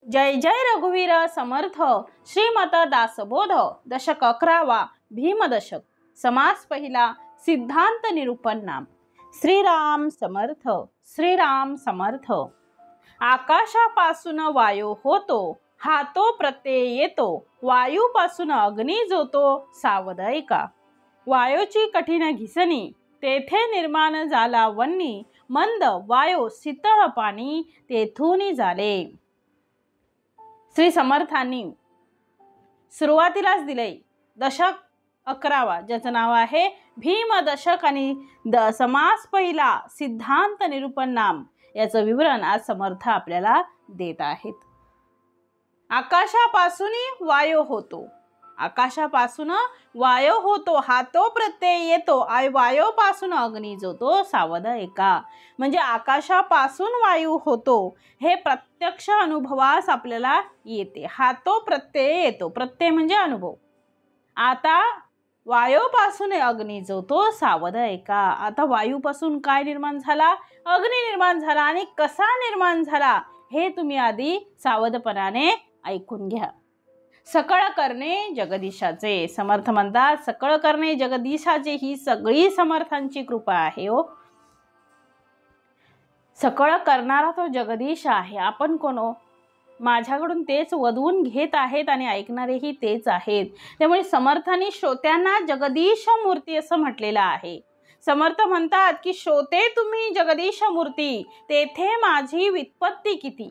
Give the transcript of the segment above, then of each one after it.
जय जय रघुवीर समर्थ श्रीमत दासबोध दशक 11 भीमदशक समास पहिला सिद्धांत निरूपण नाम। श्रीराम समर्थ श्रीराम समर्थ। आकाशापासून वायू होतो हा तो प्रत्यय येतो, वायूपासून अग्नी जोतो सावध ऐका। वायूची कठीण घिसणी तेथे निर्माण झाला वन्नी, मंद वायू शीतळ पाणी तेथून झाले। श्री समर्थांनी सुरुवातीलाच दिले दशक 11 ज्याचं नाव आहे भीमदशक आणि समास पहिला सिद्धांत निरूपण नाम याचं विवरण आज समर्थ आपल्याला देत आहेत। आकाशापासून वायू होतो, आकाशापासून वायू होतो हा तो प्रत्यय येतो, वायूपासून अग्नी जोतो सावध ऐका। म्हणजे आकाशापासून वायू होतो हे प्रत्यक्ष अनुभवास आपल्याला येते, हा तो प्रत्यय येतो, प्रत्यय म्हणजे अनुभव। आता वायूपासून अग्नी जोतो सावध ऐका। आता वायूपासून काय निर्माण झाला? अग्नी निर्माण झाला। आणि कसा निर्माण झाला हे तुम्ही आधी सावधपणाने ऐकून घ्या। सकळ करणे जगदीशाचे, समर्थ म्हणतात सकळ करणे जगदीशाचे ही सगळी समर्थांची कृपा आहे हो। सकळ करणारा तो जगदीश आहे, आपण कोण हो? माझ्याकडून तेच वधवून घेत आहेत आणि ऐकणारेही तेच आहेत। त्यामुळे समर्थांनी श्रोत्यांना जगदीश मूर्ती असं म्हटलेलं आहे। समर्थ म्हणतात की श्रोते तुम्ही जगदीश मूर्ती, तेथे माझी व्युत्पत्ती किती।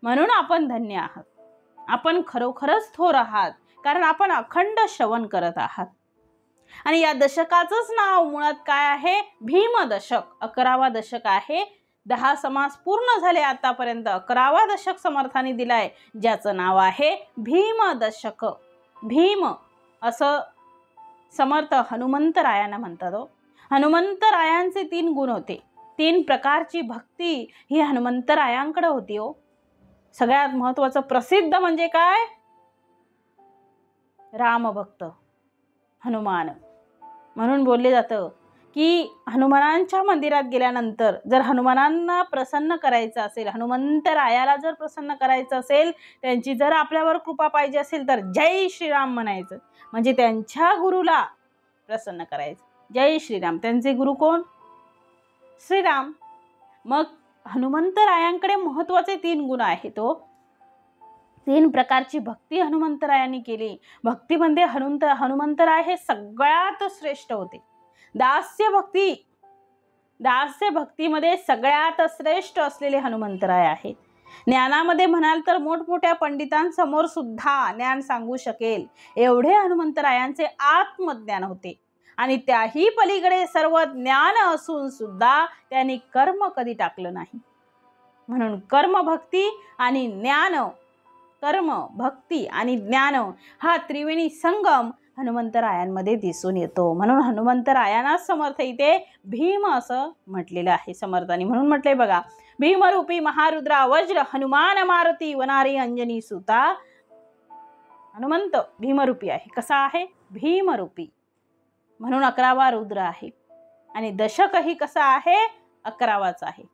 म्हणून आपण धन्य आहात, आपण खरोखरच थोर आहात, कारण आपण अखंड श्रवण करत आहात। आणि या दशकाचंच नाव मुळात काय आहे? भीमदशक। 11वा दशक आहे। 10 समास पूर्ण झाले आतापर्यंत। 11वा दशक समर्थांनी दिलाय ज्याचं नाव आहे भीमदशक। भीम असं समर्थ हनुमंतरायांना म्हणतात हो। हनुमंतरायांचे 3 गुण होते, 3 प्रकारची भक्ती ही हनुमंतरायांकडे होती हो। सगळ्यात महत्त्वाचं प्रसिद्ध म्हणजे काय? रामभक्त हनुमान। म्हणून बोलले जातं की हनुमानांच्या मंदिरात गेल्यानंतर जर हनुमानांना प्रसन्न करायचं असेल, हनुमंतरायाला जर प्रसन्न करायचं असेल, त्यांची जर आपल्यावर कृपा पाहिजे असेल तर जय श्रीराम म्हणायचं, म्हणजे त्यांच्या गुरुला प्रसन्न करायचं। जय श्रीराम। त्यांचे गुरु कोण? श्रीराम। मग हनुमंतरायांकडे महत्त्वाचे 3 गुण आहेत तो। 3 प्रकारची भक्ती हनुमंतरायांनी केली। भक्तीमध्ये हनुमंतराय हे सगळ्यात श्रेष्ठ होते। दास्य भक्तीमध्ये सगळ्यात श्रेष्ठ असलेले हनुमंतराय आहेत। ज्ञानामध्ये म्हणाल तर मोठमोठ्या पंडितांसमोर सुद्धा ज्ञान सांगू शकेल एवढे हनुमंतरायांचे आत्मज्ञान होते। आणि त्याही पलीकडे सर्व ज्ञान असून सुद्धा त्यांनी कर्म कधी टाकलं नाही। म्हणून कर्म भक्ती आणि ज्ञान, कर्म भक्ती आणि ज्ञान हा त्रिवेणी संगम हनुमंतरायांमध्ये दिसून येतो। म्हणून हनुमंतरायांना समर्थ इथे भीम असं म्हटलेलं आहे समर्थांनी। म्हणून म्हटले बघा, भीमरूपी महारुद्रा वज्र हनुमान मारुती वनारी अंजनी सुता। हनुमंत भीमरूपी आहे। कसा आहे? भीमरूपी, म्हणून 11वा रुद्र आहे। आणि दशकही कसा आहे? 11वाच आहे।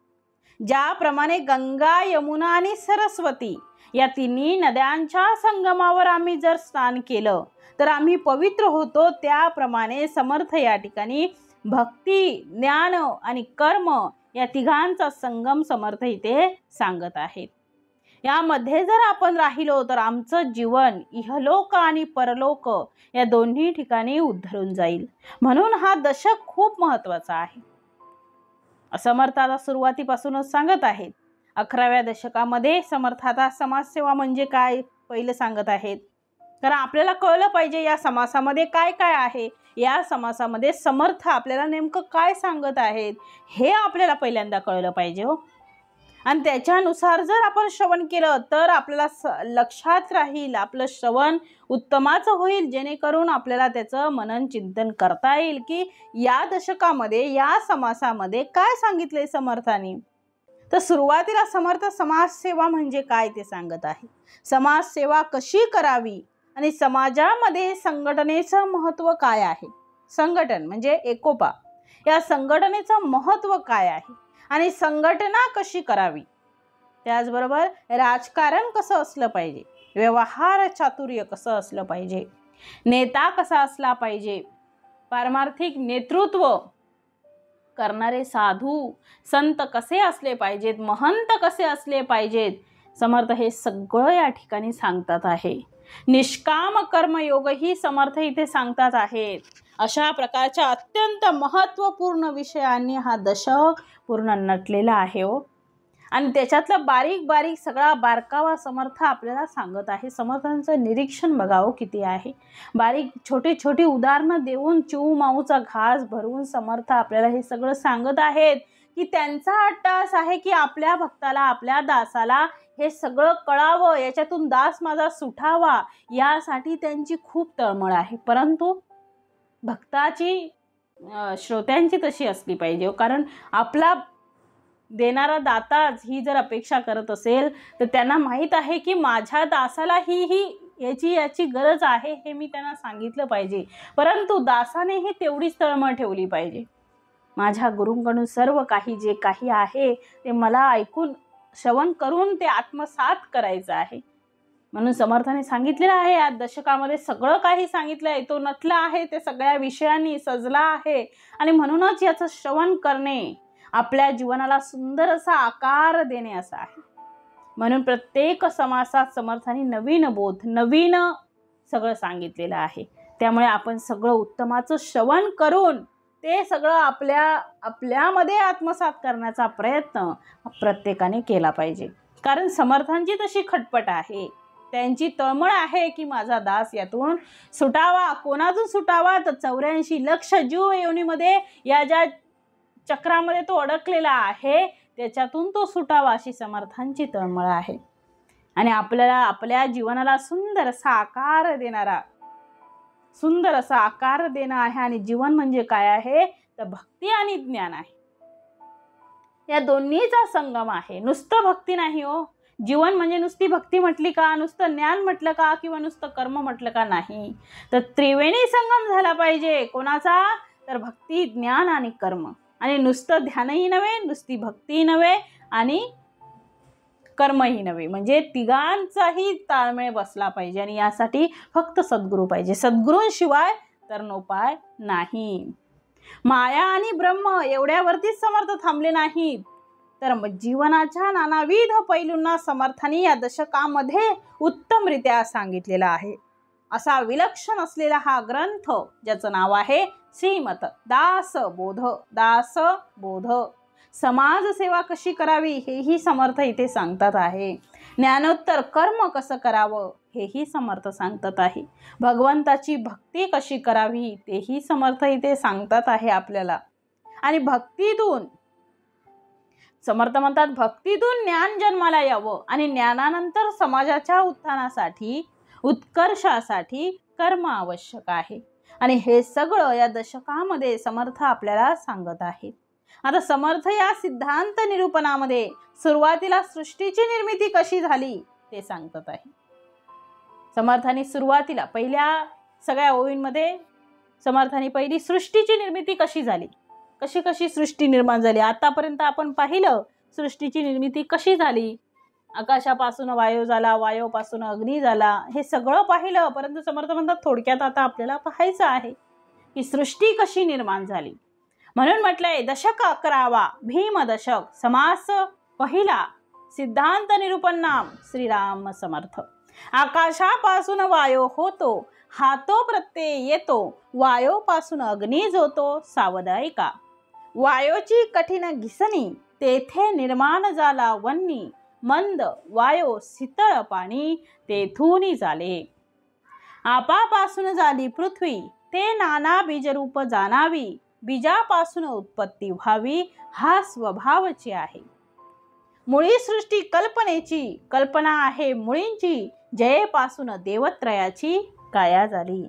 ज्याप्रमाणे गंगा, यमुना आणि सरस्वती या 3 नद्यांच्या संगमावर आम्ही जर स्नान केलं तर आम्ही पवित्र होतो, त्याप्रमाणे समर्थ या ठिकाणी भक्ती, ज्ञान आणि कर्म या 3घांचा संगम समर्थ इथे सांगत आहेत। यामध्ये जर आपण राहिलो तर आमचं जीवन इहलोक आणि परलोक या दोन्ही ठिकाणी उद्धरून जाईल। म्हणून हा दशक खूप महत्त्वाचा आहे। समर्थ आता सुरुवातीपासूनच सांगत आहेत। 11व्या दशकामध्ये समर्थ आता समाजसेवा म्हणजे काय पहिलं सांगत आहेत, कारण आपल्याला कळलं पाहिजे या समासामध्ये काय काय आहे, या समासामध्ये समर्थ आपल्याला नेमकं काय सांगत आहेत हे आपल्याला पहिल्यांदा कळलं पाहिजे हो। आणि त्याच्यानुसार जर आपण श्रवण केलं तर आपल्याला लक्षात राहील, आपलं श्रवण उत्तमाचं होईल, जेणेकरून आपल्याला त्याचं मनन चिंतन करता येईल की या दशकामध्ये या समासामध्ये काय सांगितलंय समर्थांनी। तर सुरुवातीला समर्थ समाजसेवा म्हणजे काय ते सांगत आहे। समाजसेवा कशी करावी आणि समाजामध्ये संघटनेचं महत्त्व काय आहे। संघटन म्हणजे एकोपा, या संघटनेचं महत्त्व काय आहे आणि संघटना कशी करावी त्याचबरोबर राजकारण कसं असलं पाहिजे, व्यवहार चातुर्य कसं असलं पाहिजे, नेता कसा असला पाहिजे, पारमार्थिक नेतृत्व करणारे साधू संत कसे असले पाहिजेत, महंत कसे असले पाहिजेत, समर्थ हे सगळं या ठिकाणी सांगतात आहे. निष्काम कर्मयोगही समर्थ इथे सांगतात आहेत. अशा प्रकारच्या अत्यंत महत्त्वपूर्ण विषयांनी हा दशक पूर्ण नटलेला आहे हो. आणि त्याच्यातलं बारीक बारीक सगळा बारकावा समर्थ आपल्याला सांगत आहे. समर्थांचं निरीक्षण बघावं किती आहे. बारीक छोटी छोटी उदाहरणं देऊन चिऊ माऊचा घास भरवून समर्थ आपल्याला हे सगळं सांगत आहेत की त्यांचा अट्टास आहे की आपल्या भक्ताला, आपल्या दासाला हे सगळं कळावं, याच्यातून दास माझा सुटावा, यासाठी त्यांची खूप तळमळ आहे. परंतु भक्ताची श्रोत्यांची तशी असली पाहिजे. कारण आपला देणारा दाताच ही जर अपेक्षा करत असेल तर त्यांना माहीत आहे की माझ्या दासाला ही याची गरज आहे, हे मी त्यांना सांगितलं पाहिजे. परंतु दासानेही तेवढीच तळमळ ठेवली पाहिजे. माझ्या गुरूंकडून सर्व काही जे काही आहे ते मला ऐकून श्रवण करून ते आत्मसात करायचं आहे. म्हणून समर्थाने सांगितलेलं आहे, या दशकामध्ये सगळं काही सांगितलं आहे. तो नटला आहे, ते सगळ्या विषयांनी सजला आहे. आणि म्हणूनच याचं श्रवण करणे आपल्या जीवनाला सुंदर असा आकार देणे असं आहे. म्हणून प्रत्येक समासात समर्थांनी नवीन बोध, नवीन सगळं सांगितलेलं आहे. त्यामुळे आपण सगळं उत्तमाचं श्रवण करून ते सगळं आपल्यामध्ये आत्मसात करण्याचा प्रयत्न प्रत्येकाने केला पाहिजे. कारण समर्थांची तशी खटपट आहे, त्यांची तळमळ आहे की माझा दास यातून सुटावा. कोणातून सुटावा तर 84 लक्ष जीव योनीमध्ये या ज्या चक्रामध्ये तो अडकलेला आहे त्याच्यातून तो सुटावा, अशी समर्थांची तळमळ आहे. आणि आपल्याला आपल्या जीवनाला सुंदर असा आकार देणं आहे. आणि जीवन म्हणजे काय आहे तर भक्ती आणि ज्ञान आहे. या दोन्हीचा संगम आहे. नुसतं भक्ती नाही हो. जीवन म्हणजे नुसती भक्ती म्हटली का, नुसतं ज्ञान म्हटलं का, किंवा नुसतं कर्म म्हटलं का, नाही. तर त्रिवेणी संगम झाला पाहिजे. कोणाचा तर भक्ती, ज्ञान आणि कर्म. आणि नुसतं ध्यानही नव्हे, नुसती भक्तीही नव्हे आणि कर्मही नव्हे. म्हणजे तिघांचाही ताळमेळ बसला पाहिजे. आणि यासाठी फक्त सद्गुरू पाहिजे. सद्गुरूंशिवाय तर नोपाय नाही. माया आणि ब्रह्म एवढ्यावरतीच समर्थ थांबले नाहीत, तर जीवनाच्या नानाविध पैलूंना समर्थांनी या दशकामध्ये उत्तमरित्या सांगितलेला आहे. असा विलक्षण असलेला हा ग्रंथ, ज्याचं नाव आहे श्रीमत दासबोध. समाजसेवा कशी करावी हेही समर्थ इथे सांगतात आहे. ज्ञानोत्तर कर्म कसं करावं हेही समर्थ सांगतात आहे. भगवंताची भक्ती कशी करावी तेही समर्थ इथे सांगतात आहे आपल्याला. आणि भक्तीतून समर्थ म्हणतात, भक्तीतून ज्ञान जन्माला यावं आणि ज्ञानानंतर समाजाच्या उत्थानासाठी, उत्कर्षासाठी कर्म आवश्यक आहे. आणि हे सगळं या दशकामध्ये समर्थ आपल्याला सांगत आहेत. आता समर्थ या सिद्धांत निरूपणामध्ये सुरुवातीला सृष्टीची निर्मिती कशी झाली ते सांगतात आहे. समर्थांनी सुरुवातीला पहिल्या सगळ्या ओळींमध्ये समर्थांनी पहिली सृष्टीची निर्मिती कशी झाली, कशी सृष्टी निर्माण झाली, आतापर्यंत आपण पाहिलं सृष्टीची निर्मिती कशी झाली. आकाशापासून वायू झाला, वायूपासून अग्नी झाला, हे सगळं पाहिलं. परंतु समर्थ म्हणतात थोडक्यात आता आपल्याला पाहायचं आहे की सृष्टी कशी निर्माण झाली. म्हणून म्हटलंय दशक 11वा भीम दशक, समास पहिला, सिद्धांत निरूपण नाम श्रीराम समर्थ. आकाशापासून वायू होतो, हातो प्रत्यय येतो, वायूपासून अग्नी जोतो सावधायिका. वायूची कठीण घिसणी, तेथे निर्माण झाला वन्नी, मंद वायो शीतळ पाणी, तेथून झाले. आपापासून झाली पृथ्वी, ते नाना बीजरूप जाणावी, बीजापासून उत्पत्ती व्हावी, हा स्वभावची आहे. मुळी सृष्टी कल्पनेची, कल्पना आहे मुळींची, जयेपासून देवत्रयाची काया झाली.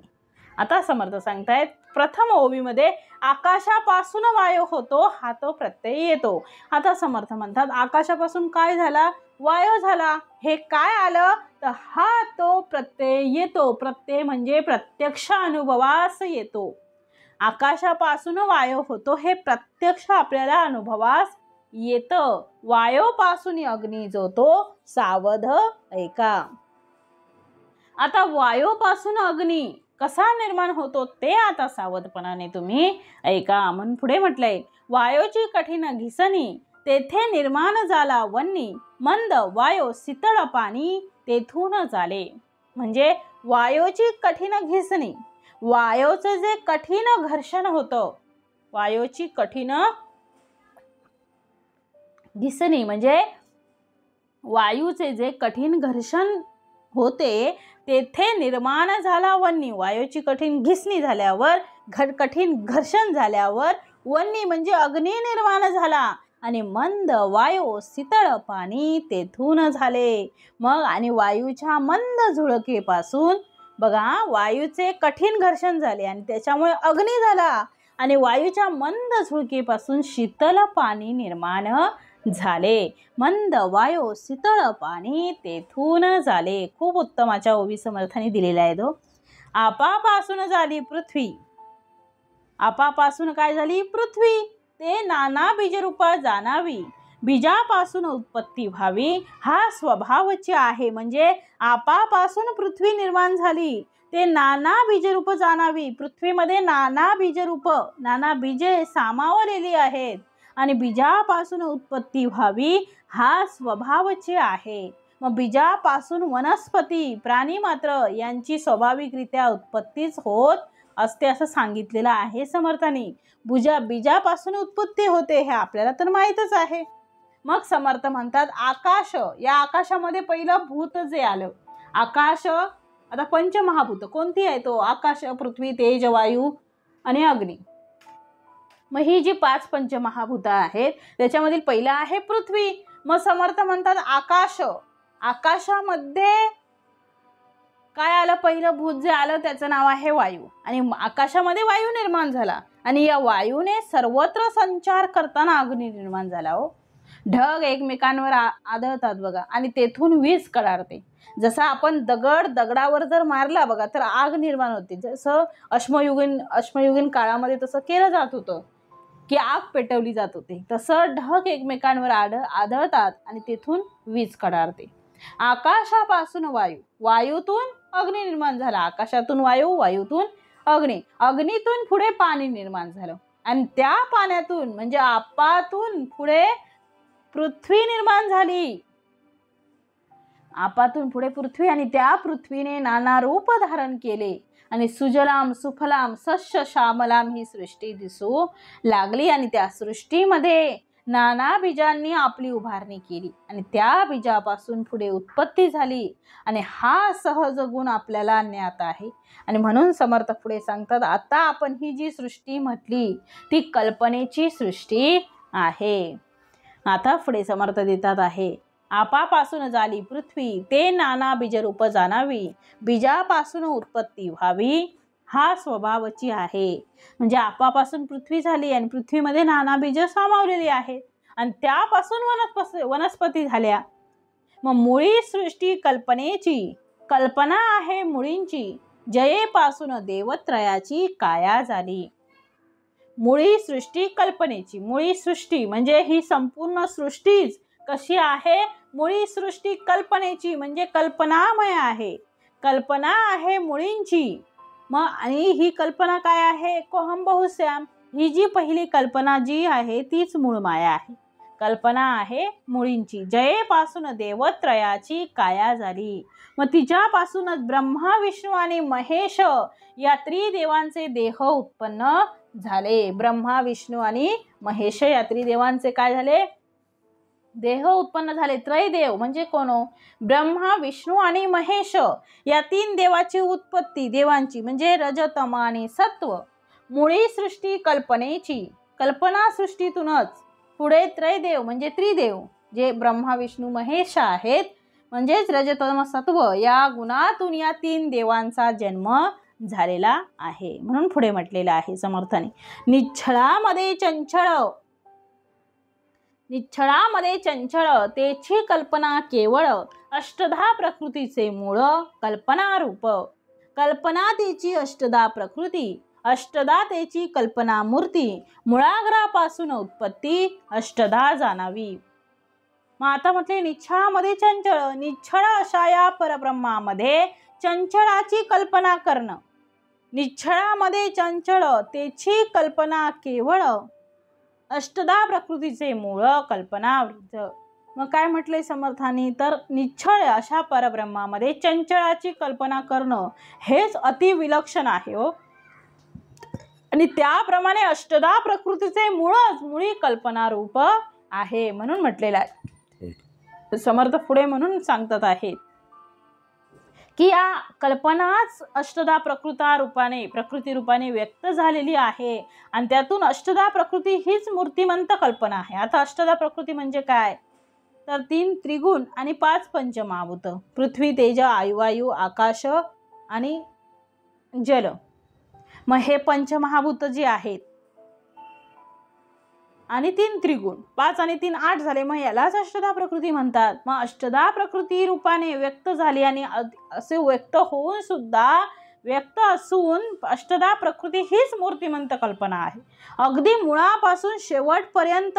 आता समर्थ सांगतायत प्रथम ओवीमध्ये आकाशापासून वायू होतो, हातो प्रत्यय येतो. आता समर्थ म्हणतात आकाशापासून काय झाला, वायू झाला. हे काय आलं तर हा तो प्रत्यय येतो. प्रत्यय म्हणजे प्रत्यक्ष अनुभवास येतो. आकाशापासून वायू होतो हे प्रत्यक्ष आपल्याला अनुभवास येतं, वायोपासून अग्नी जो तो सावध ऐका. आता वायोपासून अग्नी कसा निर्माण होतो ते आता सावधपणाने तुम्ही ऐका. म्हणून पुढे म्हटलंय, वायोची कठीण घिसणी तेथे निर्माण झाला वन्नी, मंद वायो शीतळ पाणी तेथून झाले. म्हणजे वायोची कठीण घिसणी, वायोचं जे कठीण घर्षण होतं, वायोची कठीण घिसणी म्हणजे वायूचे जे कठीण घर्षण होते तेथे निर्माण झाला वन्नी. वायूची कठीण घिसणी झाल्यावर, कठीण घर्षण झाल्यावर वन्नी म्हणजे अग्नी निर्माण झाला आणि मंद वायू शीतळ पाणी तेथून झाले. मग आणि वायूच्या मंद झुळकेपासून बघा, वायूचे कठीण घर्षण झाले आणि त्याच्यामुळे अग्नी झाला आणि वायूच्या मंद झुळकेपासून शीतल पाणी निर्माण झाले. मंद वायू शीतळ पाणी तेथून झाले. खूप उत्तमाच्या ओवी समर्थाने दिलेला आहे तो. आपापासून झाली पृथ्वी. आपापासून काय झाली? पृथ्वी. ते नाना बीजरूप जाणावी, बीजापासून उत्पत्ती व्हावी, हा स्वभावची आहे. म्हणजे आपापासून पृथ्वी निर्माण झाली, ते नाना बीजरूप जाणावी. पृथ्वीमध्ये नाना बीजरूप, नाना बीजे सामावलेली आहेत आणि बीजापासून उत्पत्ती व्हावी हा स्वभावचे आहे. मग बीजापासून वनस्पती, प्राणी मात्र यांची स्वाभाविकरित्या उत्पत्तीच होत असते असं सांगितलेलं आहे समर्थांनी. बीजापासून उत्पत्ती होते हे आपल्याला तर माहीतच आहे. मग समर्थ म्हणतात आकाश. या आकाशामध्ये पहिलं भूत जे आलं आकाश. आता पंचमहाभूत कोणती आहे? तो आकाश, पृथ्वी, तेज, वायू आणि अग्नी. मग ही जी 5 पंचमहाभूत आहेत त्याच्यामधील पहिलं आहे पृथ्वी. मग समर्थ म्हणतात आकाश. आकाशामध्ये काय आलं? पहिलं भूत जे आलं त्याचं नाव आहे वायू. आणि आकाशामध्ये वायू निर्माण झाला आणि या वायूने सर्वत्र संचार करताना अग्नी निर्माण झाला. हो, ढग एकमेकांवर आदळतात बघा आणि तेथून वीज कडाडते. जसा आपण दगडावर जर मारला बघा तर आग निर्माण होते. जसं अश्मयुगीन काळामध्ये तसं केलं जात होतं की आग पेटवली जात होती, तसं ढग एकमेकांवर आदळतात आणि तेथून वीज कडाडते. आकाशापासून वायू, वायूतून अग्नी निर्माण झाला. आकाशातून वायू, वायूतून अग्नी, अग्नीतून पुढे पाणी निर्माण झालं आणि त्या पाण्यातून म्हणजे आपातून पुढे पृथ्वी निर्माण झाली. आपातून पुढे पृथ्वी आणि त्या पृथ्वीने नाना रूप धारण केले आणि सुजलाम सुफलाम सस्य श्यामलाम ही सृष्टी दिसू लागली आणि त्या सृष्टीमध्ये नाना बीजांनी आपली उभारणी केली आणि त्या बीजापासून पुढे उत्पत्ती झाली आणि हा सहज गुण आपल्याला ज्ञात आहे. आणि म्हणून समर्थ पुढे सांगतात आता आपण ही जी सृष्टी म्हटली ती कल्पनेची सृष्टी आहे. आता पुढे समर्थ देतात आहे आपापासून झाली पृथ्वी, ते नाना बीजरूप जाणावी, बीजापासून उत्पत्ती व्हावी, हा स्वभावची आहे. म्हणजे पृथ्वी झाली आणि पृथ्वीमध्ये नाना बीज सामावलेली आहेत आणि त्यापासून वनस्पती झाल्या. मग मुळी सृष्टी कल्पनेची, कल्पना आहे मुळींची, जयेपासून देवत्रयाची काया झाली. मुळी सृष्टी कल्पनेची, मुळी सृष्टी म्हणजे ही संपूर्ण सृष्टीच कशी आहे? मुळी सृष्टी कल्पनेची म्हणजे कल्पनामय आहे, कल्पना आहे मुळींची. मग आणि ही कल्पना काय आहे? कोहम बहुश्याम. ही जी पहिली कल्पना जी आहे तीच मूळ माया आहे, कल्पना आहे मुळींची. जयेपासून देवत्रयाची काया झाली. मग तिच्यापासूनच ब्रह्मा विष्णू आणि महेश या त्रिदेवांचे देह उत्पन्न झाले. ब्रह्मा विष्णू आणि महेश या त्रिदेवांचे काय झाले? देह उत्पन्न झाले. त्रैदेव म्हणजे कोण? ब्रह्मा विष्णू आणि महेश या 3 देवाची उत्पत्ती, देवांची म्हणजे रजतम आणि सत्व. मुळी सृष्टी कल्पनेची, कल्पना सृष्टीतूनच पुढे त्रैदेव म्हणजे त्रिदेव जे ब्रह्मा विष्णू महेश आहेत म्हणजेच रजतम सत्व या गुणातून या 3 देवांचा जन्म झालेला आहे. म्हणून पुढे म्हटलेलं आहे समर्थाने निच्छळामध्ये चंचळ तेची कल्पना केवळ, अष्टधा प्रकृतीचे मूळ कल्पना रूप. कल्पना तेची अष्टधा प्रकृती अष्टदा तेची कल्पना मूर्ती, मुळाग्रापासून उत्पत्ती अष्टदा जाणावी. मग आता म्हटले निश्चळामध्ये चंचळ, निश्चळ अशा या परब्रह्मामध्ये चंचळाची कल्पना करणं. निश्चळामध्ये चंचळ तेची कल्पना केवळ अष्टदा प्रकृतीचे मूळ कल्पना वृत्त. मग काय म्हटले समर्थांनी, तर निश्चळ अशा परब्रह्मामध्ये चंचळाची कल्पना करणं हेच अतिविलक्षण आहे हो. आणि त्याप्रमाणे अष्टदा प्रकृतीचे मुळी कल्पना रूप आहे म्हणून म्हटलेलं आहे. समर्थ पुढे म्हणून सांगतात आहेत की या कल्पनाच अष्टदा प्रकृती रूपाने व्यक्त झालेली आहे आणि त्यातून अष्टदा प्रकृती हीच मूर्तिमंत कल्पना आहे. आता अष्टदा प्रकृती म्हणजे काय, तर 3 त्रिगुण आणि 5 पंचमहाभूत, पृथ्वी, तेज, वायू, आकाश आणि जल. मग हे पंचमहाभूत जे आहेत आणि 3 त्रिगुण, 5 आणि 3 8 झाले, मग यालाच अष्टदा प्रकृती म्हणतात. मग अष्टदा प्रकृती रूपाने व्यक्त झाली आणि असे व्यक्त होऊन सुद्धा व्यक्त असून अष्टदा प्रकृती हीच मूर्तिमंत कल्पना आहे. अगदी मुळापासून शेवटपर्यंत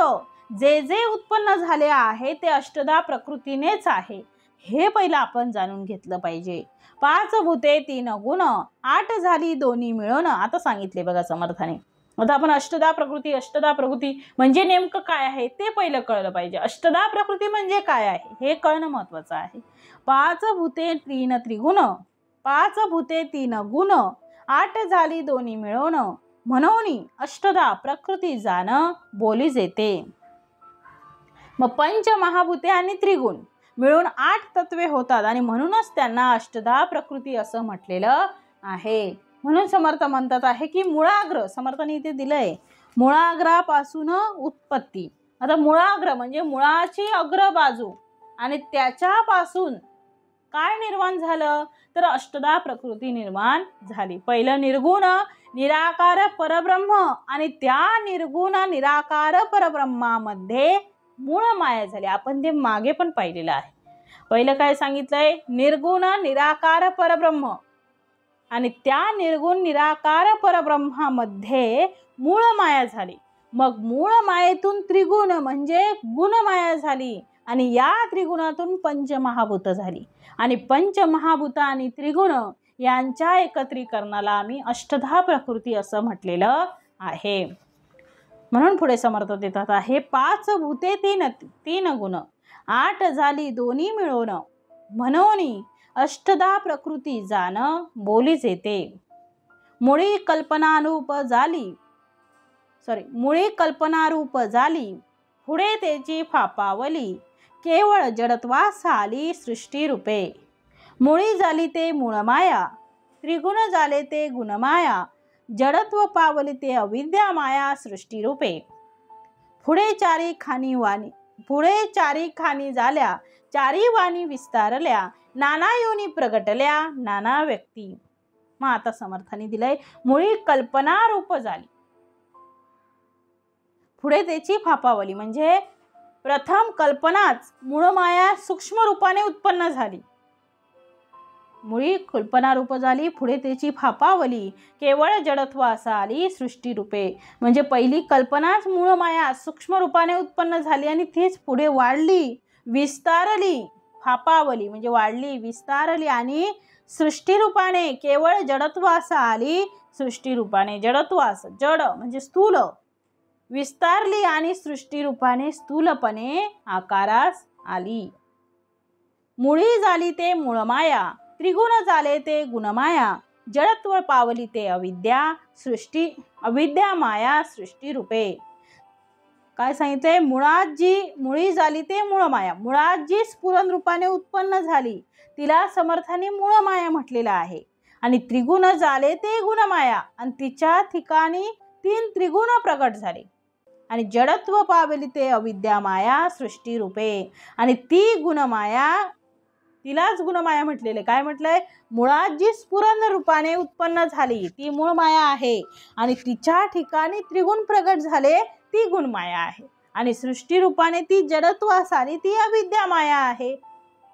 जे जे उत्पन्न झाले आहे ते अष्टदा प्रकृतीनेच आहे, हे पहिलं आपण जाणून घेतलं पाहिजे. 5 भूते 3 गुण 8 झाली दोन्ही मिळून. आता सांगितले बघा समर्थाने. आता आपण अष्टदा प्रकृती म्हणजे नेमकं काय आहे ते पहिलं कळलं पाहिजे. अष्टदा प्रकृती म्हणजे काय आहे हे कळणं महत्वाचं आहे. 5 भूते 3 त्रिगुण, 5 भूते 3 गुण 8 झाली दोन्ही मिळून, म्हणून अष्टदा प्रकृती जाण बोलीच येते. मग पंचमहाभूते आणि त्रिगुण मिळून 8 तत्वे होतात आणि म्हणूनच त्यांना अष्टदा प्रकृती असं म्हटलेलं आहे. म्हणून समर्थ म्हणतात आहे की मुळाग्र, समर्थाने इथे दिलंय मुळाग्रापासून उत्पत्ती. आता मुळाग्र म्हणजे मुळाची अग्रबाजू आणि त्याच्यापासून काय निर्माण झालं, तर अष्टदा प्रकृती निर्माण झाली. पहिलं निर्गुण निराकार परब्रह्म आणि त्या निर्गुण निराकार परब्रह्मामध्ये मूळ माया झाली. आपण ते मागे पण पाहिलेलं आहे. पहिलं काय सांगितलंय, निर्गुण निराकार परब्रह्म आणि त्या निर्गुण निराकार परब्रह्मामध्ये मूळ माया झाली. मग मूळ मायेतून त्रिगुण म्हणजे गुणमाया झाली आणि या त्रिगुणातून पंचमहाभूत झाली आणि पंचमहाभूत आणि त्रिगुण यांच्या एकत्रीकरणाला आम्ही अष्टधा प्रकृती असं म्हटलेलं आहे. म्हणून पुढे समर्थ देतात आहे 5 भूते 3 गुण 8 झाली दोन्ही मिळून, म्हणून अष्टधा प्रकृती जाण बोलीच येते. मुळी कल्पनारूप झाली पुढे त्याची फापावली, केवळ जडत्वास आली सृष्टी रूपे. मुळी झाली ते मूळमाया, त्रिगुण झाले ते गुणमाया, जडत्व पावली ते अविद्या माया सृष्टी रूपे. पुढे चारी खाणी झाल्या, चारी वाणी विस्तारल्या, नाना योनी प्रगटल्या नाना व्यक्ती. मग आता समर्थाने दिलंय मुळी कल्पना रूप झाली, पुढे त्याची फापावली म्हणजे प्रथम कल्पनाच मूळमाया सूक्ष्म रूपाने उत्पन्न झाली. मुळी कल्पना रूप झाली, पुढे त्याची फापावली, केवळ जडत्वास आली सृष्टी रूपे. म्हणजे पहिली कल्पनाच मूळमाया सूक्ष्म रूपाने उत्पन्न झाली आणि तीच पुढे वाढली, विस्तारली. फापावली म्हणजे वाढली, विस्तारली आणि सृष्टी रूपाने केवळ जडत्वास आली. सृष्टी रूपाने जडत्वास जड म्हणजे स्थूल विस्तारली आणि सृष्टी रूपाने स्थूलपणे आकारास आली. मुळी झाली ते मूळमाया, त्रिगुण झाले ते गुणमाया, जडत्व पावली ते अविद्या माया सृष्टी रूपे. काय सांगितलंय, मुळी झाली ते मूळमाया, मुळात जी स्फुरण रूपाने उत्पन्न झाली तिला समर्थाने मूळमाया म्हटलेलं आहे. आणि त्रिगुण झाले ते गुणमाया आणि तिच्या ठिकाणी 3 त्रिगुण प्रकट झाले आणि जडत्व पावली ते अविद्या माया सृष्टी रूपे. आणि ती गुणमाया तिलाच गुणमाया म्हटलेले. काय म्हटलंय, मुळात जी स्फुरण रूपाने उत्पन्न झाली ती मूळ माया आहे आणि तिच्या ठिकाणी त्रिगुण प्रकट झाले ती गुणमाया आहे आणि सृष्टी रूपाने ती जडत्वास आली ती अविद्या माया आहे.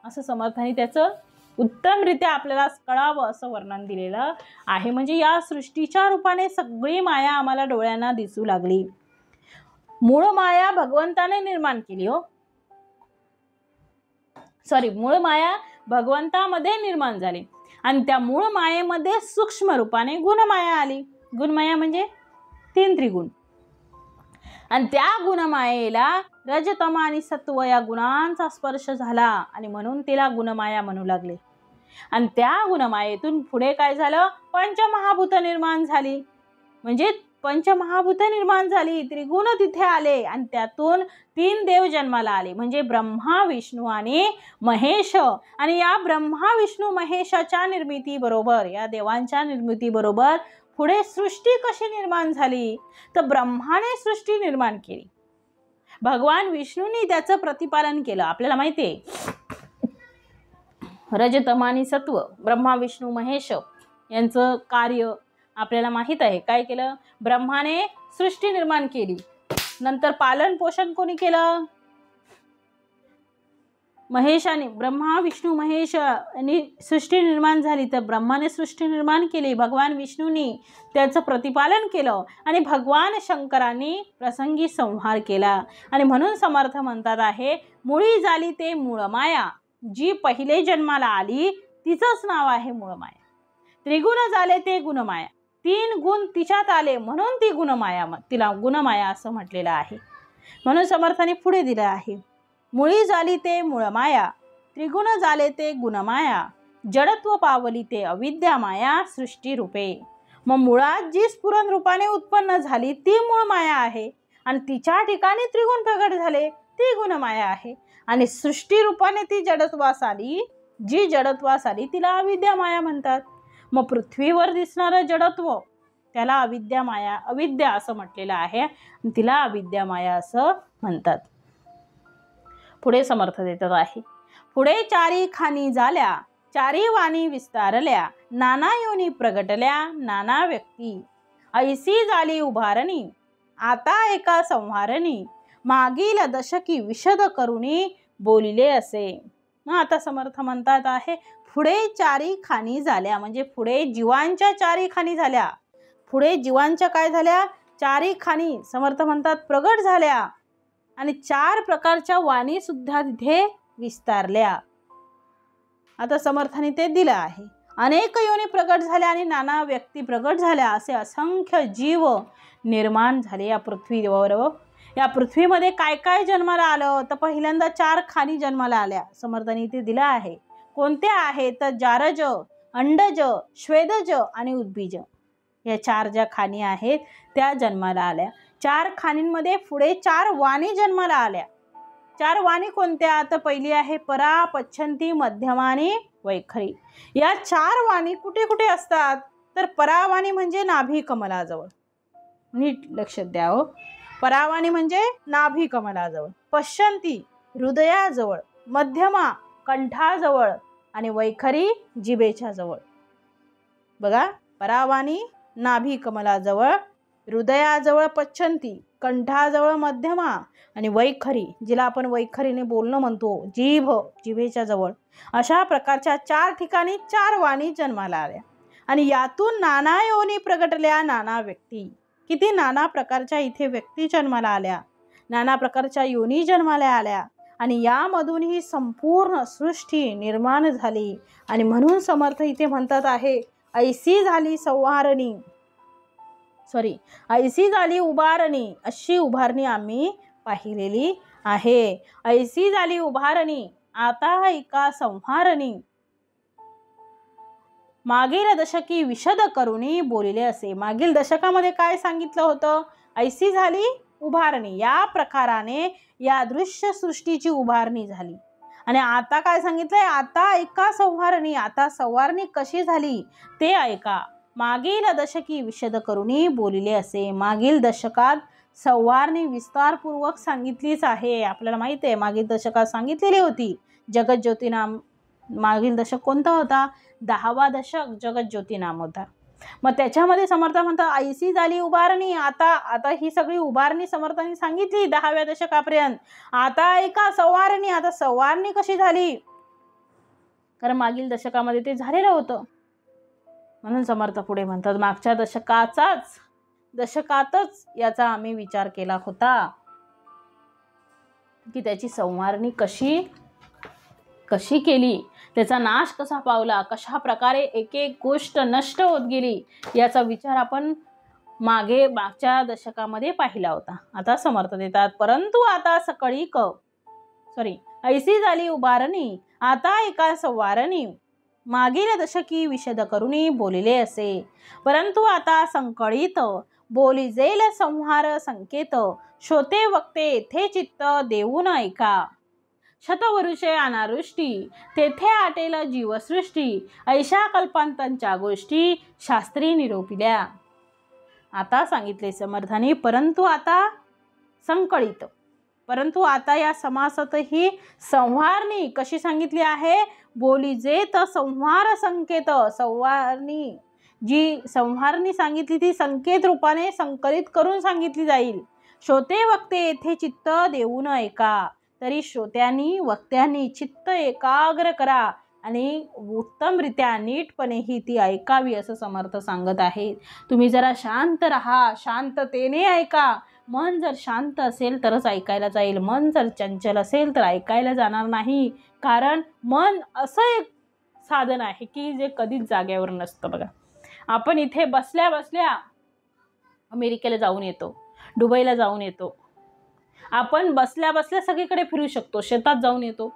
असं समर्थाने त्याचं उत्तमरित्या आपल्याला कळावं असं वर्णन दिलेलं आहे. म्हणजे या सृष्टीच्या रूपाने सगळी माया आम्हाला डोळ्यांना दिसू लागली. मूळ माया भगवंताने निर्माण केली मूळ माया भगवंतामध्ये निर्माण झाली आणि त्या मूळ मायेमध्ये सूक्ष्म रूपाने गुणमाया आली. गुणमाया म्हणजे 3 त्रिगुण आणि त्या गुणमायेला रजतम आणि सत्व या गुणांचा स्पर्श झाला आणि म्हणून तिला गुणमाया म्हणू लागले. आणि त्या गुणमायेतून पुढे काय झालं, पंचमहाभूत निर्माण झाली. म्हणजे पंचमहाभूत निर्माण झाली, त्रिगुण तिथे आले आणि त्यातून 3 देव जन्माला आले. म्हणजे ब्रह्मा विष्णू आणि महेश. आणि या ब्रह्मा विष्णू महेशाच्या निर्मिती बरोबर, या देवांच्या निर्मिती बरोबर पुढे सृष्टी कशी निर्माण झाली, तर ब्रह्माने सृष्टी निर्माण केली. भगवान विष्णूंनी त्याचं प्रतिपालन केलं. आपल्याला माहिती आहे रजतम आणि सत्व, ब्रह्मा विष्णू महेश यांचं कार्य आपल्याला माहित आहे. काय केलं, ब्रह्माने सृष्टी निर्माण केली, नंतर पालन पोषण कोणी केलं, महेशाने. ब्रह्मा विष्णू महेश आणि सृष्टी निर्माण झाली, तर ब्रह्माने सृष्टी निर्माण केली, भगवान विष्णूंनी त्याचं प्रतिपालन केलं आणि भगवान शंकरांनी प्रसंगी संहार केला. आणि म्हणून समर्थ म्हणतात आहे, मुळी झाली ते मूळ माया, जी पहिले जन्माला आली तिचंच नाव आहे मूळ माया. त्रिगुण झाले ते गुणमाया, 3 गुण तिच्यात आले म्हणून ती गुणमाया, तिला गुणमाया असं म्हटलेलं आहे. म्हणून समर्थाने पुढे दिलं आहे, मुळी झाली ते मूळ माया, त्रिगुण झाले ते गुणमाया, जडत्व पावली ते अविद्या माया सृष्टी रूपे. मग मुळात जी स्फुरण रूपाने उत्पन्न झाली ती मूळ माया आहे आणि तिच्या ठिकाणी त्रिगुण प्रगट झाले ती गुणमाया आहे. आणि सृष्टी रूपाने ती जडत्वास आली, जी जडत्वास आली तिला अविद्या माया म्हणतात. मग पृथ्वीवर दिसणारं जडत्व त्याला अविद्या माया, अविद्या असं म्हटलेलं आहे, तिला अविद्या माया असं म्हणतात. पुढे समर्थ देतात आहे, पुढे 4 खानी झाल्या, 4 वाणी विस्तारल्या, नाना योनी प्रगटल्या, नाना व्यक्ती, ऐसी झाली उभारणी, आता एका संहारणी, मागील दशकी विशद करुणी बोलिले असे. मग आता समर्थ म्हणतात आहे, पुढे 4 खानी झाल्या, म्हणजे पुढे जीवांच्या 4 खानी झाल्या. पुढे जीवांच्या काय झाल्या, 4 खानी समर्थ म्हणतात प्रगट झाल्या आणि 4 प्रकारच्या वाणी सुद्धा तिथे विस्तारल्या. आता समर्थाने ते दिलं आहे, अनेक योनी प्रगट झाल्या आणि नाना व्यक्ती प्रगट झाल्या, असे असंख्य जीव निर्माण झाले या पृथ्वीवर. या पृथ्वीमध्ये काय काय जन्माला आलं, तर पहिल्यांदा 4 खानी जन्माला आल्या. समर्थाने इथे दिलं आहे, कोणत्या आहेत, तर जारज, अंडज, श्वेदज आणि उद्बीज. या 4 ज्या खानी आहेत त्या जन्माला आल्या. 4 खानींमध्ये पुढे 4 वाणी जन्माला आल्या. 4 वाणी कोणत्या, तर पहिली आहे परा, पच्छंती, मध्यमा आणि वैखरी. या 4 वाणी कुठे कुठे असतात, तर परावाणी म्हणजे नाभी कमलाजवळ, नीट लक्षात द्या हो. परावाणी म्हणजे नाभी कमलाजवळ, पश्चंती हृदयाजवळ, मध्यमा कंठाजवळ आणि वैखरी जिभेच्या जवळ. बघा, परावाणी नाभी कमलाजवळ, हृदयाजवळ पच्छंती, कंठाजवळ मध्यमा आणि वैखरी, जिला आपण वैखरीने बोलणं म्हणतो, जीभ, जिभेच्या जवळ. अशा प्रकारच्या 4 ठिकाणी 4 वाणी जन्माला आल्या आणि यातून नाना योनी प्रगटल्या, नाना व्यक्ती. किती नाना प्रकारच्या इथे व्यक्ती जन्माला आल्या, नाना प्रकारच्या योनी जन्माला आल्या आणि यामधून ही संपूर्ण सृष्टी निर्माण झाली. आणि म्हणून समर्थ इथे म्हणतात आहे, ऐसी झाली संहारणी, ऐसी झाली उभारणी, अशी उभारणी आम्ही पाहिलेली आहे. ऐसी झाली उभारणी, आता एका संहारणी, मागील दशकी विशद करुणी बोलिले असे. मागील दशकामध्ये काय सांगितलं होतं, ऐसी झाली उभारणी, या प्रकाराने या दृश्य सृष्टीची उभारणी झाली. आणि आता काय सांगितलंय, आता एका संहारणी, आता संवारणी कशी झाली ते ऐका. मागील दशकी विशद करुणी बोलिले असे. मागील दशकात संवारणी विस्तारपूर्वक सांगितलीच आहे. आपल्याला माहिती आहे मागील दशकात सांगितलेली होती. जगज्योती नाम मागील दशक कोणता होता, 10वा दशक जगज्योती नाम होता. मग त्याच्यामध्ये समर्थ म्हणतात ऐसी झाली उभारणी, आता ही सगळी उभारणी समर्थांनी सांगितली 10व्या दशकापर्यंत. आता एका संवारणी, आता संवारणी कशी झाली, कारण मागील दशकामध्ये ते झालेलं होतं. म्हणून समर्थ पुढे म्हणतात, मागच्या दशकातच याचा आम्ही विचार केला होता की त्याची संवारणी कशी केली, त्याचा नाश कसा पावला, कशा प्रकारे एक एक गोष्ट नष्ट होत गेली, याचा विचार आपण मागच्या दशकामध्ये पाहिला होता. आता समर्थ देतात, परंतु आता ऐसी झाली उभारणी, आता एका संवारणी, मागील दशकी विशद करुणी बोलिले असे, परंतु आता संकळीत बोली जेल संहार संकेत, श्रोते वक्ते थे चित्त देऊन ऐका, शतवरुषे अनावृष्टी तेथे आटेल जीवसृष्टी, ऐशा कल्पांतांच्या गोष्टी शास्त्री निरोपिल्या. आता सांगितले समर्थांनी, परंतु आता संकळित, परंतु आता या समासात ही संवारणी कशी सांगितली आहे, बोली जेत संहार संकेत, संवारणी जी संवारणी सांगितली ती संकेत रूपाने संकलित करून सांगितली जाईल. श्रोते वक्ते येथे चित्त देऊन ऐका, तरी श्रोत्यांनी वक्त्यांनी चित्त एकाग्र करा आणि उत्तमरित्या नीटपणे ही ती ऐकावी असं समर्थ सांगत आहेत. तुम्ही जरा शांत राहा, शांततेने ऐका. मन जर शांत असेल तरच ऐकायला जाईल, मन जर चंचल असेल तर ऐकायला जाणार नाही. कारण मन असं एक साधन आहे की जे कधीच जाग्यावर नसतं. बघा, आपण इथे बसल्या बसल्या अमेरिकेला जाऊन येतो, दुबईला जाऊन येतो, आपण बसल्या बसल्या सगळीकडे फिरू शकतो, शेतात जाऊन येतो.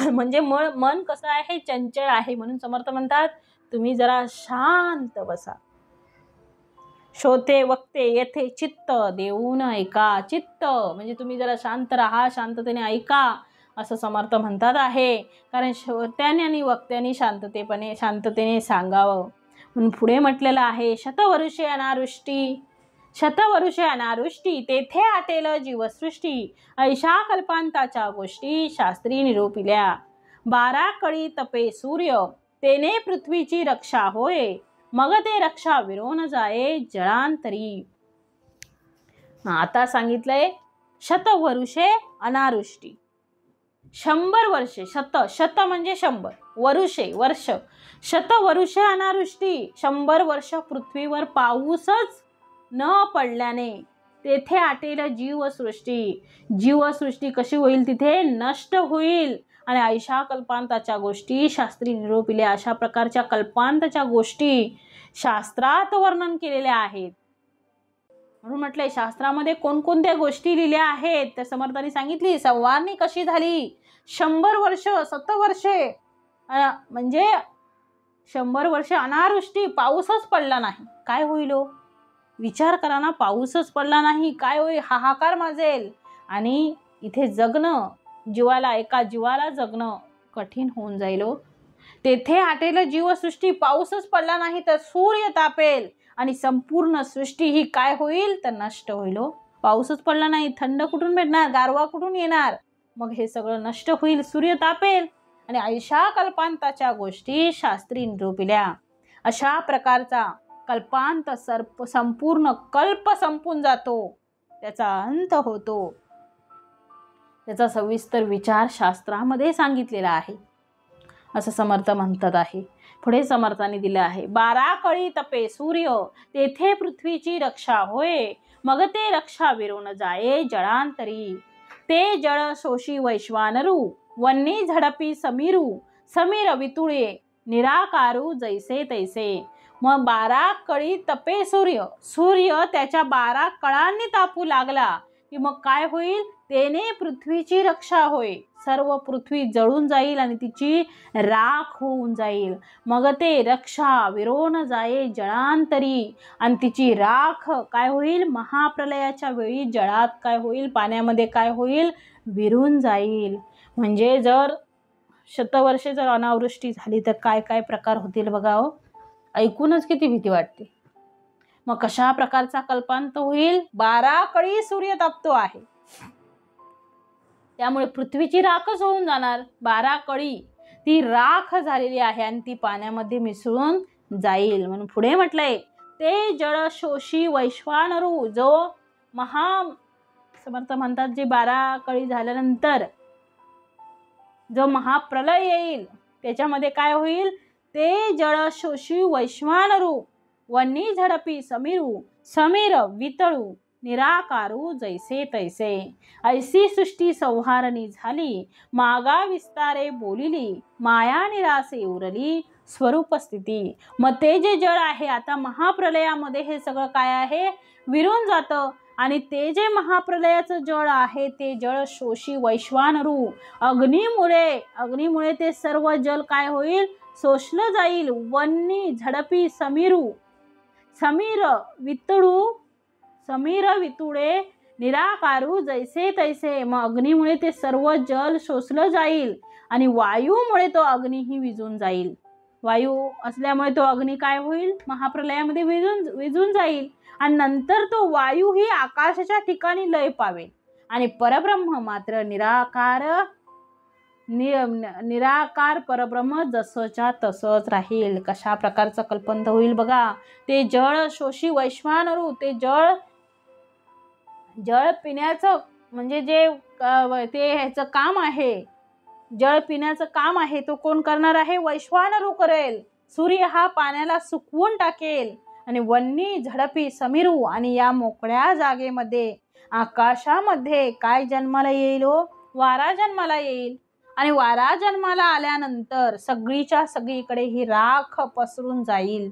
म्हणजे मन कसं आहे, चंचल आहे. म्हणून समर्थ म्हणतात, तुम्ही जरा शांत बसा. श्रोते वक्ते येथे चित्त देऊन ऐका. चित्त म्हणजे तुम्ही जरा शांत राहा, शांततेने ऐका असं समर्थ म्हणतात आहे. कारण श्रोत्यांनी आणि वक्त्यांनी शांततेने सांगावं. म्हणून पुढे म्हटलेलं आहे, शतवरुषे अनावृष्टी तेथे आटेल जीवसृष्टी, ऐशा कल्पांताच्या गोष्टी शास्त्री निरोपिल्या. 12 कळी तपे सूर्य तेने पृथ्वीची रक्षा होय, मग ते रक्षा विरोन जाये जळांतरी. आता सांगितलंय शतवरुषे अनावृष्टी, 100 वर्षे, शत म्हणजे 100, वरुषे वर्ष, शतवरुषे अनावृष्टी, 100 वर्ष पृथ्वीवर पाऊसच न पडल्याने तेथे आटेल जीवसृष्टी कशी होईल, तिथे नष्ट होईल. आणि ऐशा कल्पांताच्या गोष्टी शास्त्री निरोपिल्या, अशा प्रकारच्या कल्पांताच्या गोष्टी शास्त्रात वर्णन केलेल्या आहेत. म्हणून म्हटलंय शास्त्रामध्ये कोणकोणत्या गोष्टी लिहिल्या आहेत तर समर्थांनी सांगितली. संवारणी कशी झाली, 100 वर्ष, 7 वर्षे म्हणजे 100 वर्ष अनावृष्टी, पाऊसच पडला नाही, काय होईल हो? विचार करा ना, पाऊसच पडला नाही, काय होईल? हाहाकार माजेल. आणि इथे जगणं, एका जीवाला जगणं कठीण होऊन जाईल. तेथे आटेल जीवसृष्टी, पाऊसच पडला नाही तर सूर्य तापेल आणि संपूर्ण सृष्टी ही काय होईल तर नष्ट होईल. पाऊसच पडला नाही, थंड कुठून भेटणार, गारवा कुठून येणार? मग हे सगळं नष्ट होईल, सूर्य तापेल. आणि ऐशा कल्पांताच्या गोष्टी शास्त्री निरोपिल्या. अशा प्रकारचा कल्पांत संपूर्ण कल्प संपून जातो, त्याचा अंत होतो. त्याचा सविस्तर विचार शास्त्रामध्ये सांगितलेला आहे असं समर्थ म्हणतात आहे. पुढे समर्थांनी दिलं आहे, 12 कळी तपे सूर्य तेथे पृथ्वीची रक्षा होय, मग ते रक्षा विरोन जाये जळांतरी. ते जळ शोषी वैश्वानरू, वन्नी झडपी समीर वितुळे, निराकारू जैसे तैसे. मग 12 कळी तपे सूर्य त्याच्या 12 कळांनी तापू लागला की मग काय होईल, तेने पृथ्वीची रक्षा होय, सर्व पृथ्वी जळून जाईल आणि तिची राख होऊन जाईल. मग ते रक्षा विरोन जाये जळांतरी, आणि तिची राख काय होईल, महाप्रलयाच्या वेळी जळात काय होईल, पाण्यामध्ये काय होईल, विरून जाईल. म्हणजे जर शतवर्षे जर अनावृष्टी झाली तर काय काय प्रकार होतील बघा हो. ऐकूनच किती भीती वाटते. मग कशा प्रकारचा कल्पांत होईल, 12 कळी सूर्य तापतो आहे, त्यामुळे पृथ्वीची राखच होऊन जाणार. 12 कळी ती राख झालेली आहे आणि ती पाण्यामध्ये मिसळून जाईल. म्हणून पुढे म्हटलंय, ते जळ शोषी वैश्वानरू, जो समर्थ म्हणतात जे 12 कळी झाल्यानंतर जो महाप्रलय येईल त्याच्यामध्ये काय होईल, ते जळ शोषी वैश्वानरू, वन्नी झडपी समीरू, समीर वितळू, निराकारू जैसे तैसे. ऐसी सृष्टी संहारणी झाली, मागा विस्तारे बोलिली, माया निरासे उरली, स्वरूप स्थिती. मग ते जे जळ आहे आता महाप्रलयामध्ये हे सगळं काय आहे, विरून जातं. आणि ते जे महाप्रलयाचं जळ आहे ते जळ शोषी वैश्वानरू, अग्नीमुळे ते सर्व जल काय होईल, शोषलं जाईल. वन्नी झडपी समीरू, समीर वितुळे, निराकारू जैसे तैसे. मग अग्नीमुळे ते सर्व जल शोषलं जाईल आणि वायूमुळे तो अग्नीही विझून जाईल. वायू असल्यामुळे तो अग्नी काय होईल, महाप्रलयामध्ये विझून जाईल. आणि नंतर तो वायूही आकाशाच्या ठिकाणी लय पावेल आणि परब्रह्म मात्र निराकार परब्रह्म जसंच्या तसंच राहील. कशा प्रकारचं कल्पंत होईल बघा. ते जळ शोषी वैश्वानरू, ते जळ पिण्याचं म्हणजे जे ते ह्याचं काम आहे, जळ पिण्याचं काम आहे तो कोण करणार आहे, वैश्वानरू करेल. सूर्य हा पाण्याला सुकवून टाकेल आणि वन्नी झडपी समीरू, आणि या मोकळ्या जागेमध्ये आकाशामध्ये काय जन्माला येईल, वारा जन्माला येईल. आणि वारा जन्माला आल्यानंतर सगळीच्या सगळीकडे ही राख पसरून जाईल.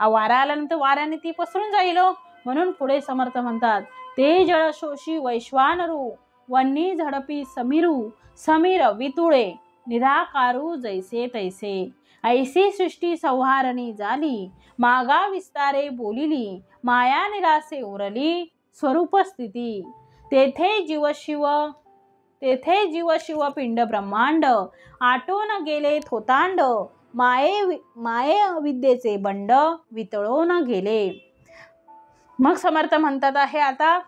वारा आल्यानंतर वाऱ्याने ती पसरून जाईल. म्हणून पुढे समर्थ म्हणतात, ते जळशोषी वैश्वानरू, वन्नी झडपी समीरू, समीर वितुळे, निराकारू जैसे तैसे. ऐसी सृष्टी संहारणी झाली, मागा विस्तारे बोलिली, माया निरासे उरली, स्वरूप स्थिती. तेथे जीवशिव पिंड ब्रह्मांड, आटोन गेले थोतांड, माये अविद्येचे बंड, वितळून गेले. मग समर्थ म्हणतात आहे आता,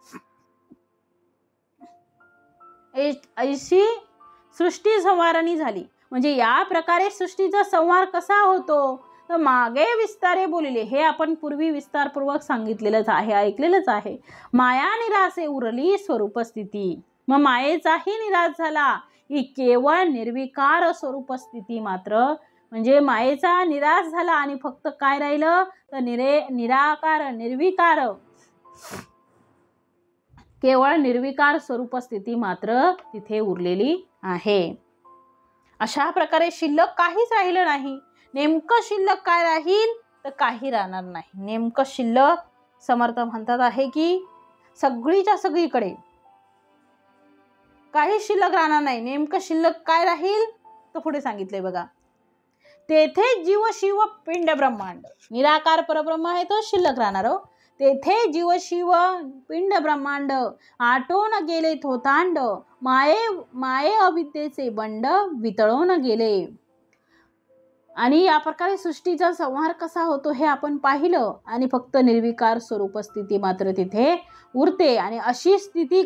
ऐशी सृष्टी संहारणी झाली म्हणजे या प्रकारे सृष्टीचा संहार कसा होतो, तर मागे विस्तारे बोलिले, हे आपण पूर्वी विस्तारपूर्वक सांगितलेलंच आहे, ऐकलेलंच आहे. माया निरासे उरली, स्वरूप स्थिती. मग मायेचाही निराश झाला, ही केवळ निर्विकार स्वरूप स्थिती मात्र, म्हणजे मायेचा निराश झाला आणि फक्त काय राहिलं तर निराकार निर्विकार, केवळ निर्विकार स्वरूप स्थिती मात्र तिथे उरलेली आहे. अशा प्रकारे शिल्लक काहीच राहिलं नाही. नेमकं शिल्लक काय राहील तर काही राहणार नाही. नेमकं शिल्लक समर्थ म्हणतात आहे की सगळीच्या सगळीकडे काही शिल्लक राहणार नाही. नेमकं शिल्लक काय राहील तर पुढे सांगितलंय बघा, तेथे जीव शिव पिंड ब्रह्मांड, निराकार परब्रह्म आहे तो शिल्लक राहणार. तेथे जीव शिव पिंड ब्रह्मांड, आटोन गेले थोतांड, माये अविद्येचे बंड, वितळून गेले. आणि या प्रकारे सृष्टीचा संहार कसा होतो हे आपण पाहिलं. आणि फक्त निर्विकार स्वरूप स्थिती मात्र तिथे उरते. आणि अशी स्थिती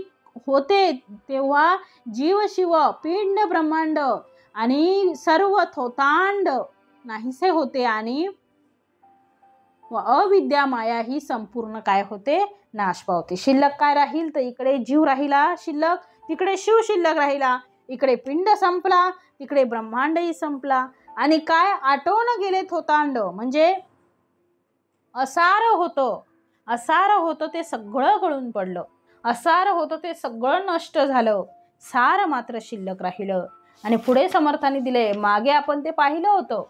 होते तेव्हा जीव शिव पिंड ब्रह्मांड आणि सर्व थोतांड नाहीसे होते आणि अविद्या माया ही संपूर्ण काय होते, नाश पावते. शिल्लक काय राहील तर इकडे जीव राहिला शिल्लक, तिकडे शिव शिल्लक राहिला, इकडे पिंड संपला, तिकडे ब्रह्मांडही संपला. आणि काय आटवून गेले थोतांड म्हणजे असार होतं ते सगळं गळून पडलं, असार होतं ते सगळं नष्ट झालं, सार मात्र शिल्लक राहिलं. आणि पुढे समर्थाने दिले, मागे आपण ते पाहिलं होतं,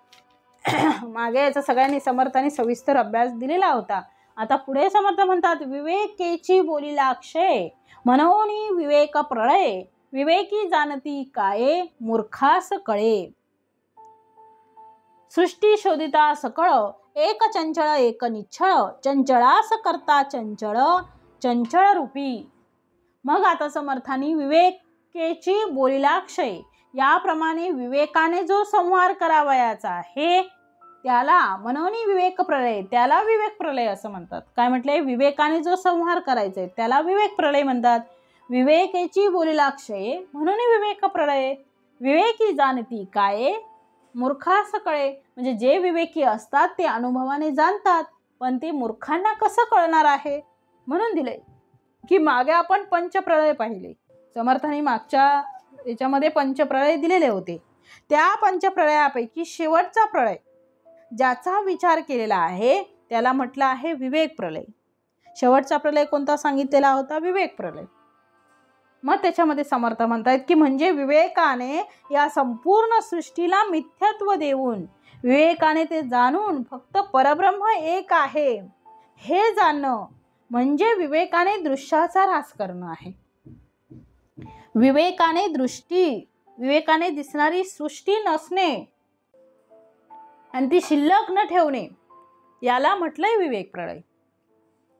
मागे याचा सगळ्यांनी समर्थाने सविस्तर अभ्यास दिलेला होता. आता पुढे समर्थ म्हणतात, विवेकेची बोलीला अक्षय, मनोनी विवेक प्रळय, विवेकी जाणती काये, मूर्खास कळे. सृष्टी शोधिता सकळ, एक चंचळ एक निच्छळ, चंचळास करता चंचळ रूपी. मग आता समर्थांनी विवेकेची बोलीला क्षय, याप्रमाणे विवेकाने जो संहार करावयाचा आहे त्याला मनोनी विवेक प्रलय, त्याला विवेक प्रलय असं म्हणतात. काय म्हटले, विवेकाने जो संहार करायचा आहे त्याला विवेक प्रलय म्हणतात. विवेकेची बोलीला क्षय म्हणून विवेक प्रलय, विवेकी जाणती काय, मूर्खास कळे. म्हणजे जे विवेकी असतात ते अनुभवाने जाणतात, पण ते मूर्खांना कसं कळणार आहे. म्हणून दिले की मागे आपण पंचप्रलय पाहिले. समर्थांनी मागच्या याच्यामध्ये पंचप्रलय दिलेले होते. त्या पंचप्रलयापैकी शेवटचा प्रलय ज्याचा विचार केलेला आहे त्याला म्हटलं आहे विवेक प्रलय. शेवटचा प्रलय कोणता सांगितलेला होता? विवेक प्रलय. मग त्याच्यामध्ये समर्थ म्हणतात की म्हणजे विवेकाने या संपूर्ण सृष्टीला मिथ्यात्व देऊन, विवेकाने ते जाणून फक्त परब्रह्म एक आहे हे जाणणं म्हणजे विवेकाने दृश्याचा ऱ्हास करणं आहे. विवेकाने दिसणारी सृष्टी नसणे आणि ती शिल्लक न ठेवणे याला म्हटलंय विवेक प्रलय.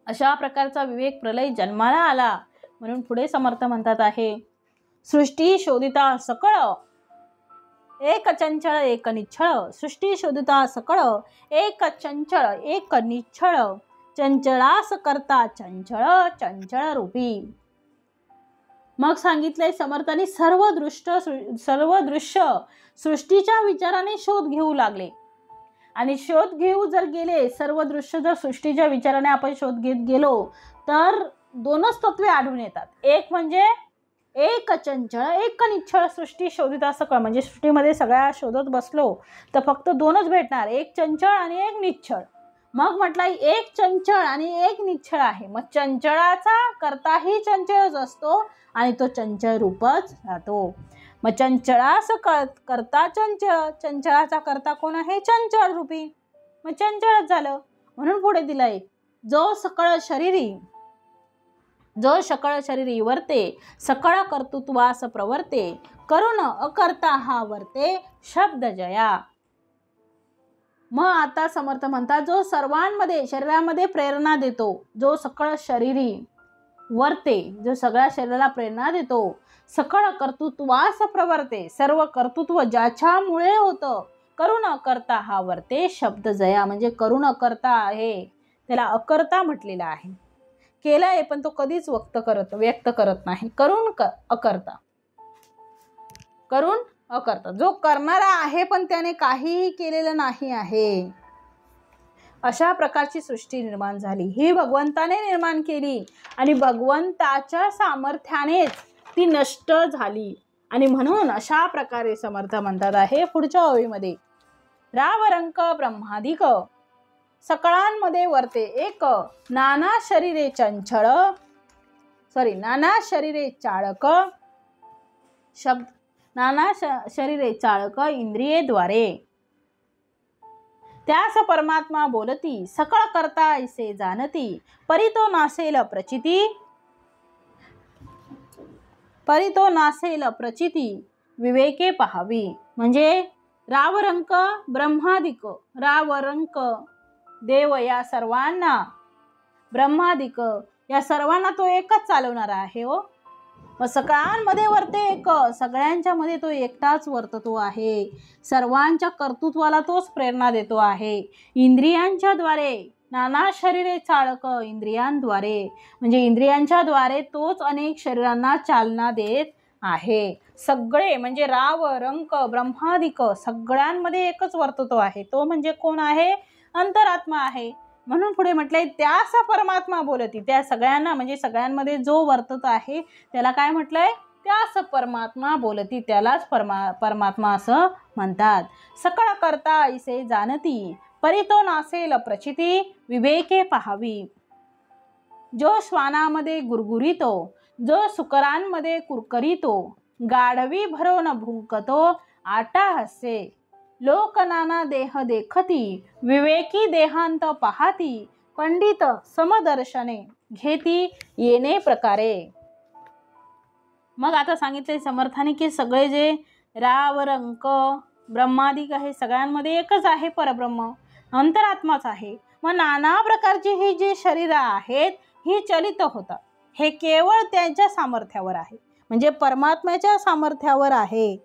अशा प्रकारचा विवेक प्रलय जन्माला आला म्हणून पुढे समर्थ म्हणतात आहे, सृष्टी शोधिता सकळ एक चंचळ एक निच्छळ, सृष्टी शोधिता सकळ एक चंचळ एक निच्छळ, चंचळास करता चंचळ चंचळ रूपी. मग सांगितलंय समर्थांनी सर्व दृश्य सृष्टीच्या विचाराने शोध घेऊ लागले. आणि शोध घेऊ जर गेले, सर्व दृश्य जर सृष्टीच्या विचाराने आपण शोध घेत गेलो तर दोनच तत्वे आढळून येतात. एक म्हणजे एक चंचळ एक निच्छळ, सृष्टी शोधिता सकळ म्हणजे सृष्टीमध्ये सगळ्या शोधत बसलो तर फक्त दोनच भेटणार, एक चंचळ आणि एक निच्छळ. मग म्हटलं एक चंचळ आणि एक निच्छळ आहे. मग चंचळाचा करताही चंचळच असतो आणि तो चंचळ रूपच राहतो. मग चंचळास करता चंचळ, चंचळाचा करता कोण आहे? चंचळ रूपी. मग चंचळच झालं. म्हणून पुढे दिलंय, जो सकळ शरीरी वर्ते, सकळ कर्तृत्वास प्रवर्ते, करुण अकर्ता हा वर्ते शब्द जया. मग आता समर्थ म्हणतात, जो सर्वांमध्ये शरीरामध्ये प्रेरणा देतो, जो सकळ शरीरी वर्ते, जो सगळ्या शरीराला प्रेरणा देतो, सकळ कर्तृत्वास प्रवर्ते, सर्व कर्तृत्व ज्याच्यामुळे होतं, करुण अकर्ता हा वर्ते शब्द जया म्हणजे करुण अकर्ता आहे त्याला अकर्ता म्हटलेला आहे. केलंय पण तो कधीच व्यक्त करत नाही. करुण अकर्ता जो करणारा आहे पण त्याने काहीही केलेलं नाही आहे. अशा प्रकारची सृष्टी निर्माण झाली. ही भगवंताने निर्माण केली आणि भगवंताच्या सामर्थ्यानेच ती नष्ट झाली. आणि म्हणून अशा प्रकारे समर्थ म्हणतात आहे पुढच्या ओळीमध्ये, रावरंक ब्रह्मादिक सकळांमध्ये वर्ते एक, नाना शरीरे चाळक शब्द, नाना शरीरे चाळक इंद्रियेद्वारे, त्यास परमात्मा बोलती, सकळ करता ऐसे जाणती, परितो नासेल प्रचिती, विवेके पहावी. म्हणजे रावरंक ब्रह्मादिक, रावरंक देव या सर्वांना, ब्रह्मादिक या सर्वांना तो एकच चालवणारा आहे. मग सकळांमध्ये वर्ते एक, सगळ्यांच्या मध्ये तो एकटाच वर्ततो आहे. सर्वांच्या कर्तृत्वाला तोच प्रेरणा देतो आहे. इंद्रियांच्या द्वारे, नाना शरीरे चाळक इंद्रियांद्वारे म्हणजे इंद्रियांच्या द्वारे तोच अनेक शरीरांना चालना देत आहे. सगळे म्हणजे राव रंक ब्रह्मादिक सगळ्यांमध्ये एकच वर्ततो आहे. तो म्हणजे कोण आहे? अंतरात्मा आहे. म्हणून पुढे म्हटलंय, त्यास परमात्मा बोलती, त्या सगळ्यांना म्हणजे सगळ्यांमध्ये जो वर्तत आहे त्याला काय म्हटलंय? त्यास परमात्मा बोलती, त्यालाच परमात्मा असं म्हणतात. सकळ करता ऐसे जाणती, परितो नासेल प्रचिती, विवेके पहावी. जो श्वानामध्ये गुरगुरितो, जो सुकरांमध्ये कुरकरितो, गाढवी भरवून भुंकतो आटा हसे, लोक नाना देह देखती, विवेकी देहांत पाहती, पंडित समदर्शने घेती येणे प्रकारे. मग आता सांगितले समर्थाने की सगळे जे राव रंक ब्रह्मादिक आहे सगळ्यांमध्ये एकच आहे, परब्रह्म अंतरात्माच आहे. मग नाना प्रकारची ही जी शरीर आहेत ही चलित होतात. हे केवळ त्यांच्या सामर्थ्यावर आहे, म्हणजे परमात्म्याच्या सामर्थ्यावर आहे.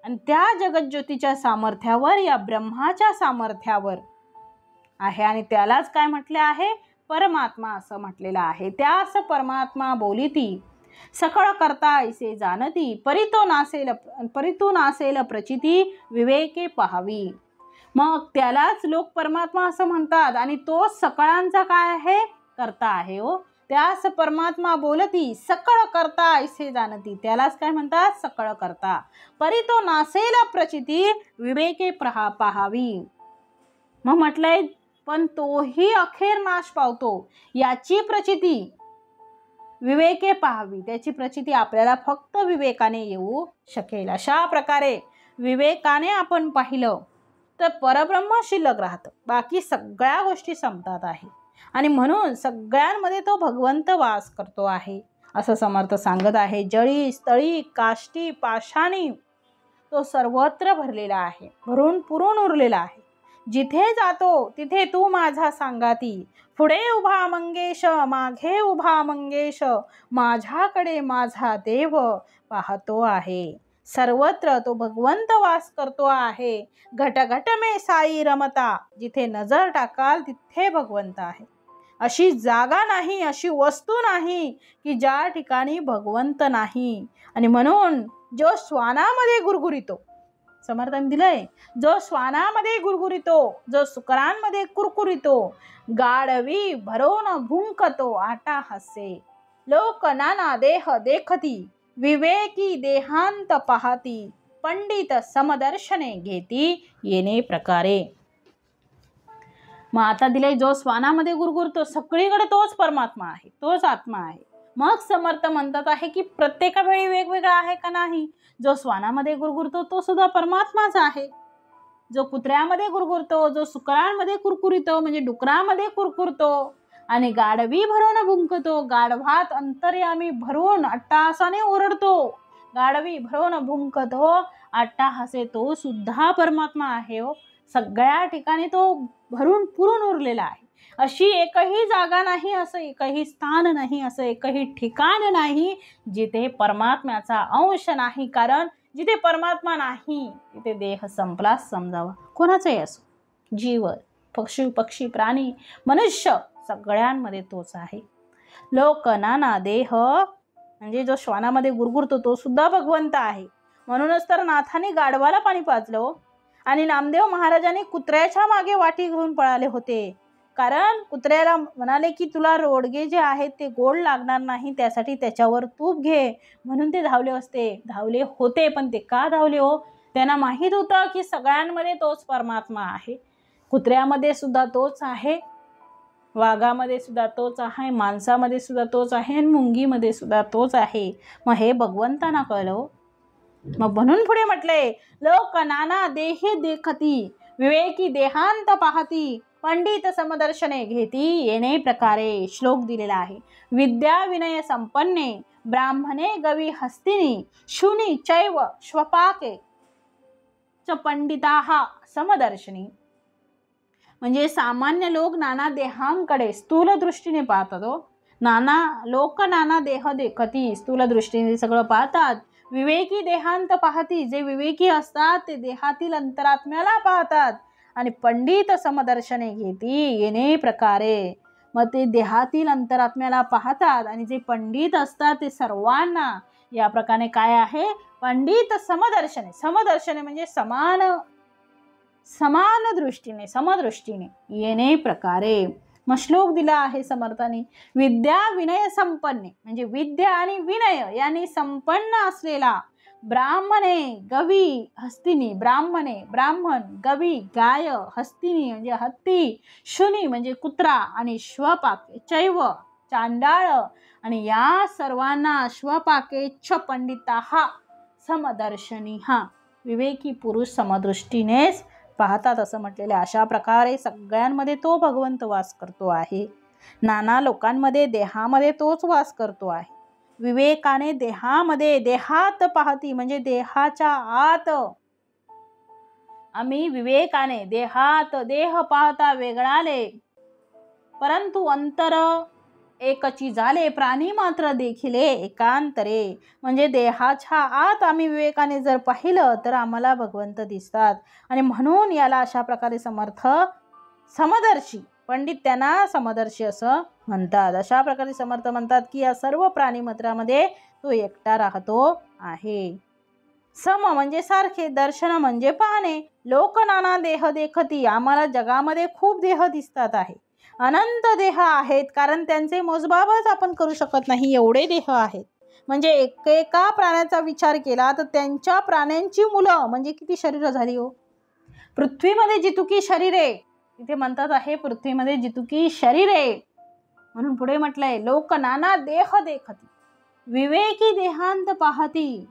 आणि त्या जगज्योतीच्या सामर्थ्यावर, या ब्रह्माच्या सामर्थ्यावर आहे. आणि त्यालाच काय म्हटले आहे? परमात्मा असं म्हटलेलं आहे. त्यास परमात्मा बोलिती, सकळ करता ऐसे जाणती, परितो नासेल प्रचिती, विवेके पहावी. मग त्यालाच लोक परमात्मा असं म्हणतात आणि तो सकळांचा काय आहे? करता आहे. त्यास परमात्मा बोलती सकळ करता ऐसे जाणती, त्यालाच काय म्हणतात, सकळ करता. परी तो नासेला प्रचिती विवेके पाहावी. मग म्हटलंय पण तोही अखेर नाश पावतो, याची प्रचिती विवेके पाहावी. त्याची प्रचिती आपल्याला फक्त विवेकाने येऊ शकेल. अशा प्रकारे विवेकाने आपण पाहिलं तर परब्रह्म शिल्लक राहतं, बाकी सगळ्या गोष्टी संपतात आहे. आणि म्हणून सगळ्यांमध्ये तो भगवंत वास करतो आहे असं समर्थ सांगत आहे. जळी स्थळी काष्टी पाषाणी तो सर्वत्र भरलेला आहे, भरून पुरून उरलेला आहे. जिथे जातो तिथे तू माझा सांगाती, पुढे उभा मंगेश मागे उभा मंगेश, माझ्याकडे माझा देव पाहतो आहे. सर्वत्र तो भगवंत वास करतो आहे. घट घट में साई रमता, जिथे नजर टाकाल तिथे भगवंत आहे. अशी जागा नाही, अशी वस्तू नाही की ज्या ठिकाणी भगवंत नाही. आणि म्हणून जो श्वानामध्ये गुरगुरितो, समर्थन दिलंय, जो श्वानामध्ये गुरगुरितो, जो सुकरांमध्ये कुरकुरितो, गाढवी भरोन भुंकतो आटा हसे, लोक नाना देह देखती विवेकी देहांत पाहती, पंडित समदर्शने घेती येणे प्रकारे. मग आता दिले जो श्वानामध्ये गुरगुरतो, सगळीकडे तोच परमात्मा आहे, तोच आत्मा आहे. मग समर्थ म्हणतात आहे की प्रत्येक वेळी वेगवेगळा आहे का नाही. जो श्वानामध्ये गुरगुरतो तो सुद्धा परमात्माच आहे. जो कुत्र्यामध्ये गुरगुरतो, जो सुकरांमध्ये कुरकुरितो म्हणजे डुकरामध्ये कुरकुरतो, आणि गाढवी भरून भुंकतो, गाढवात अंतर्यामी भरून अट्टाहासाने ओरडतो, गाढवी भरून भुंकतो अट्टाहासे, तो सुद्धा परमात्मा आहे हो. सगळ्या ठिकाणी तो भरून पुरून उरलेला आहे. अशी एकही जागा नाही, असं एकही स्थान नाही, असं एकही ठिकाण नाही जिथे परमात्म्याचा अंश नाही. कारण जिथे परमात्मा नाही तिथे देह संपलाच समजावा. कोणाचाही असो, जीव, पक्षी प्राणी मनुष्य सगळ्यांमध्ये तोच आहे. लोक नाना देह म्हणजे जो श्वानामध्ये गुरगुरतो तो सुद्धा भगवंत आहे. म्हणूनच तर नाथाने गाढवाला पाणी पाजलं आणि नामदेव महाराजांनी कुत्र्याच्या मागे वाटी घेऊन पळाले होते. कारण कुत्र्याला म्हणाले की तुला रोडगे जे आहेत ते गोड लागणार नाही, त्यासाठी त्याच्यावर तूप घे, म्हणून ते धावले होते. पण ते का धावले हो, त्यांना माहीत होतं की सगळ्यांमध्ये तोच परमात्मा आहे. कुत्र्यामध्ये सुद्धा तोच आहे, वाघामध्ये सुद्धा तोच आहे, माणसामध्ये सुद्धा तोच आहे, आणि मुंगीमध्ये सुद्धा तोच आहे. मग हे भगवंतांना कळलं. मग म्हणून पुढे म्हटले, लोक नाना देह देखती विवेकी देहांत पाहती, पंडित समदर्शने घेती येणे प्रकारे. श्लोक दिलेला आहे. विद्या विनय संपन्ने ब्राह्मणे गवी हस्तिनी, शुनी चैव श्वपाके च पंडिताहा समदर्शनी. म्हणजे सामान्य लोक नाना देहांकडे स्थूल दृष्टीने पाहतात हो. नाना देह देखती, स्थूल दृष्टीने सगळं पाहतात. विवेकी देहांत पाहती, जे विवेकी असतात ते देहातील अंतरात्म्याला पाहतात. आणि पंडित समदर्शने घेती येणे प्रकारे. मग ते देहातील अंतरात्म्याला पाहतात, आणि जे पंडित असतात ते सर्वांना या प्रकारे काय आहे, पंडित समदर्शने म्हणजे समान दृष्टीने, समदृष्टीने येणे प्रकारे. मग श्लोक दिला आहे समर्थाने, विद्या विनय संपन्ने म्हणजे विद्या आणि विनय यांनी संपन्न असलेला, ब्राह्मणे गवी हस्तिनी, ब्राह्मण, गवी गाय, हस्तिनी म्हणजे हत्ती, शुनी म्हणजे कुत्रा, आणि श्वपाके चैव चांडाळ, आणि या सर्वांना श्वपाकेच्छ पंडिताहा समदर्शनी, हा विवेकी पुरुष समदृष्टीनेच पाहतात असं म्हटलेले. अशा प्रकारे सगळ्यांमध्ये तो भगवंत वास करतो आहे. नाना लोकांमध्ये देहामध्ये तोच वास करतो आहे. विवेकाने देहामध्ये, देहात पाहती म्हणजे देहाच्या आत. आम्ही विवेकाने देहात देह पाहता वेगळाले, परंतु अंतर एकची झाले, प्राणी मात्र देखिले एकांतरे. म्हणजे देहाच्या आत आम्ही विवेकाने जर पाहिलं तर आम्हाला भगवंत दिसतात. आणि म्हणून याला अशा प्रकारे समर्थ समदर्शी, पंडित त्यांना समदर्शी असं म्हणतात. अशा प्रकारे समर्थ म्हणतात की या सर्व प्राणीमात्रामध्ये तो एकटा राहतो आहे. सम म्हणजे सारखे, दर्शन म्हणजे पाहणे. लोक नाना देह देखती, आम्हाला जगामध्ये खूप देह दिसतात आहे. अनंत देह आहेत, कारण त्यांचे मोजमापच आपण करू शकत नाही एवढे देह आहेत. म्हणजे एकेका प्राण्याचा विचार केला तर त्यांच्या प्राण्यांची मुलं म्हणजे किती शरीर झाली हो. पृथ्वीमध्ये जितुकी शरीरे, इथे म्हणतात आहे पृथ्वीमध्ये जितुकी शरीरे, म्हणून पुढे म्हटलंय लोक नाना देह देखती, विवेकी देहांत पाहती,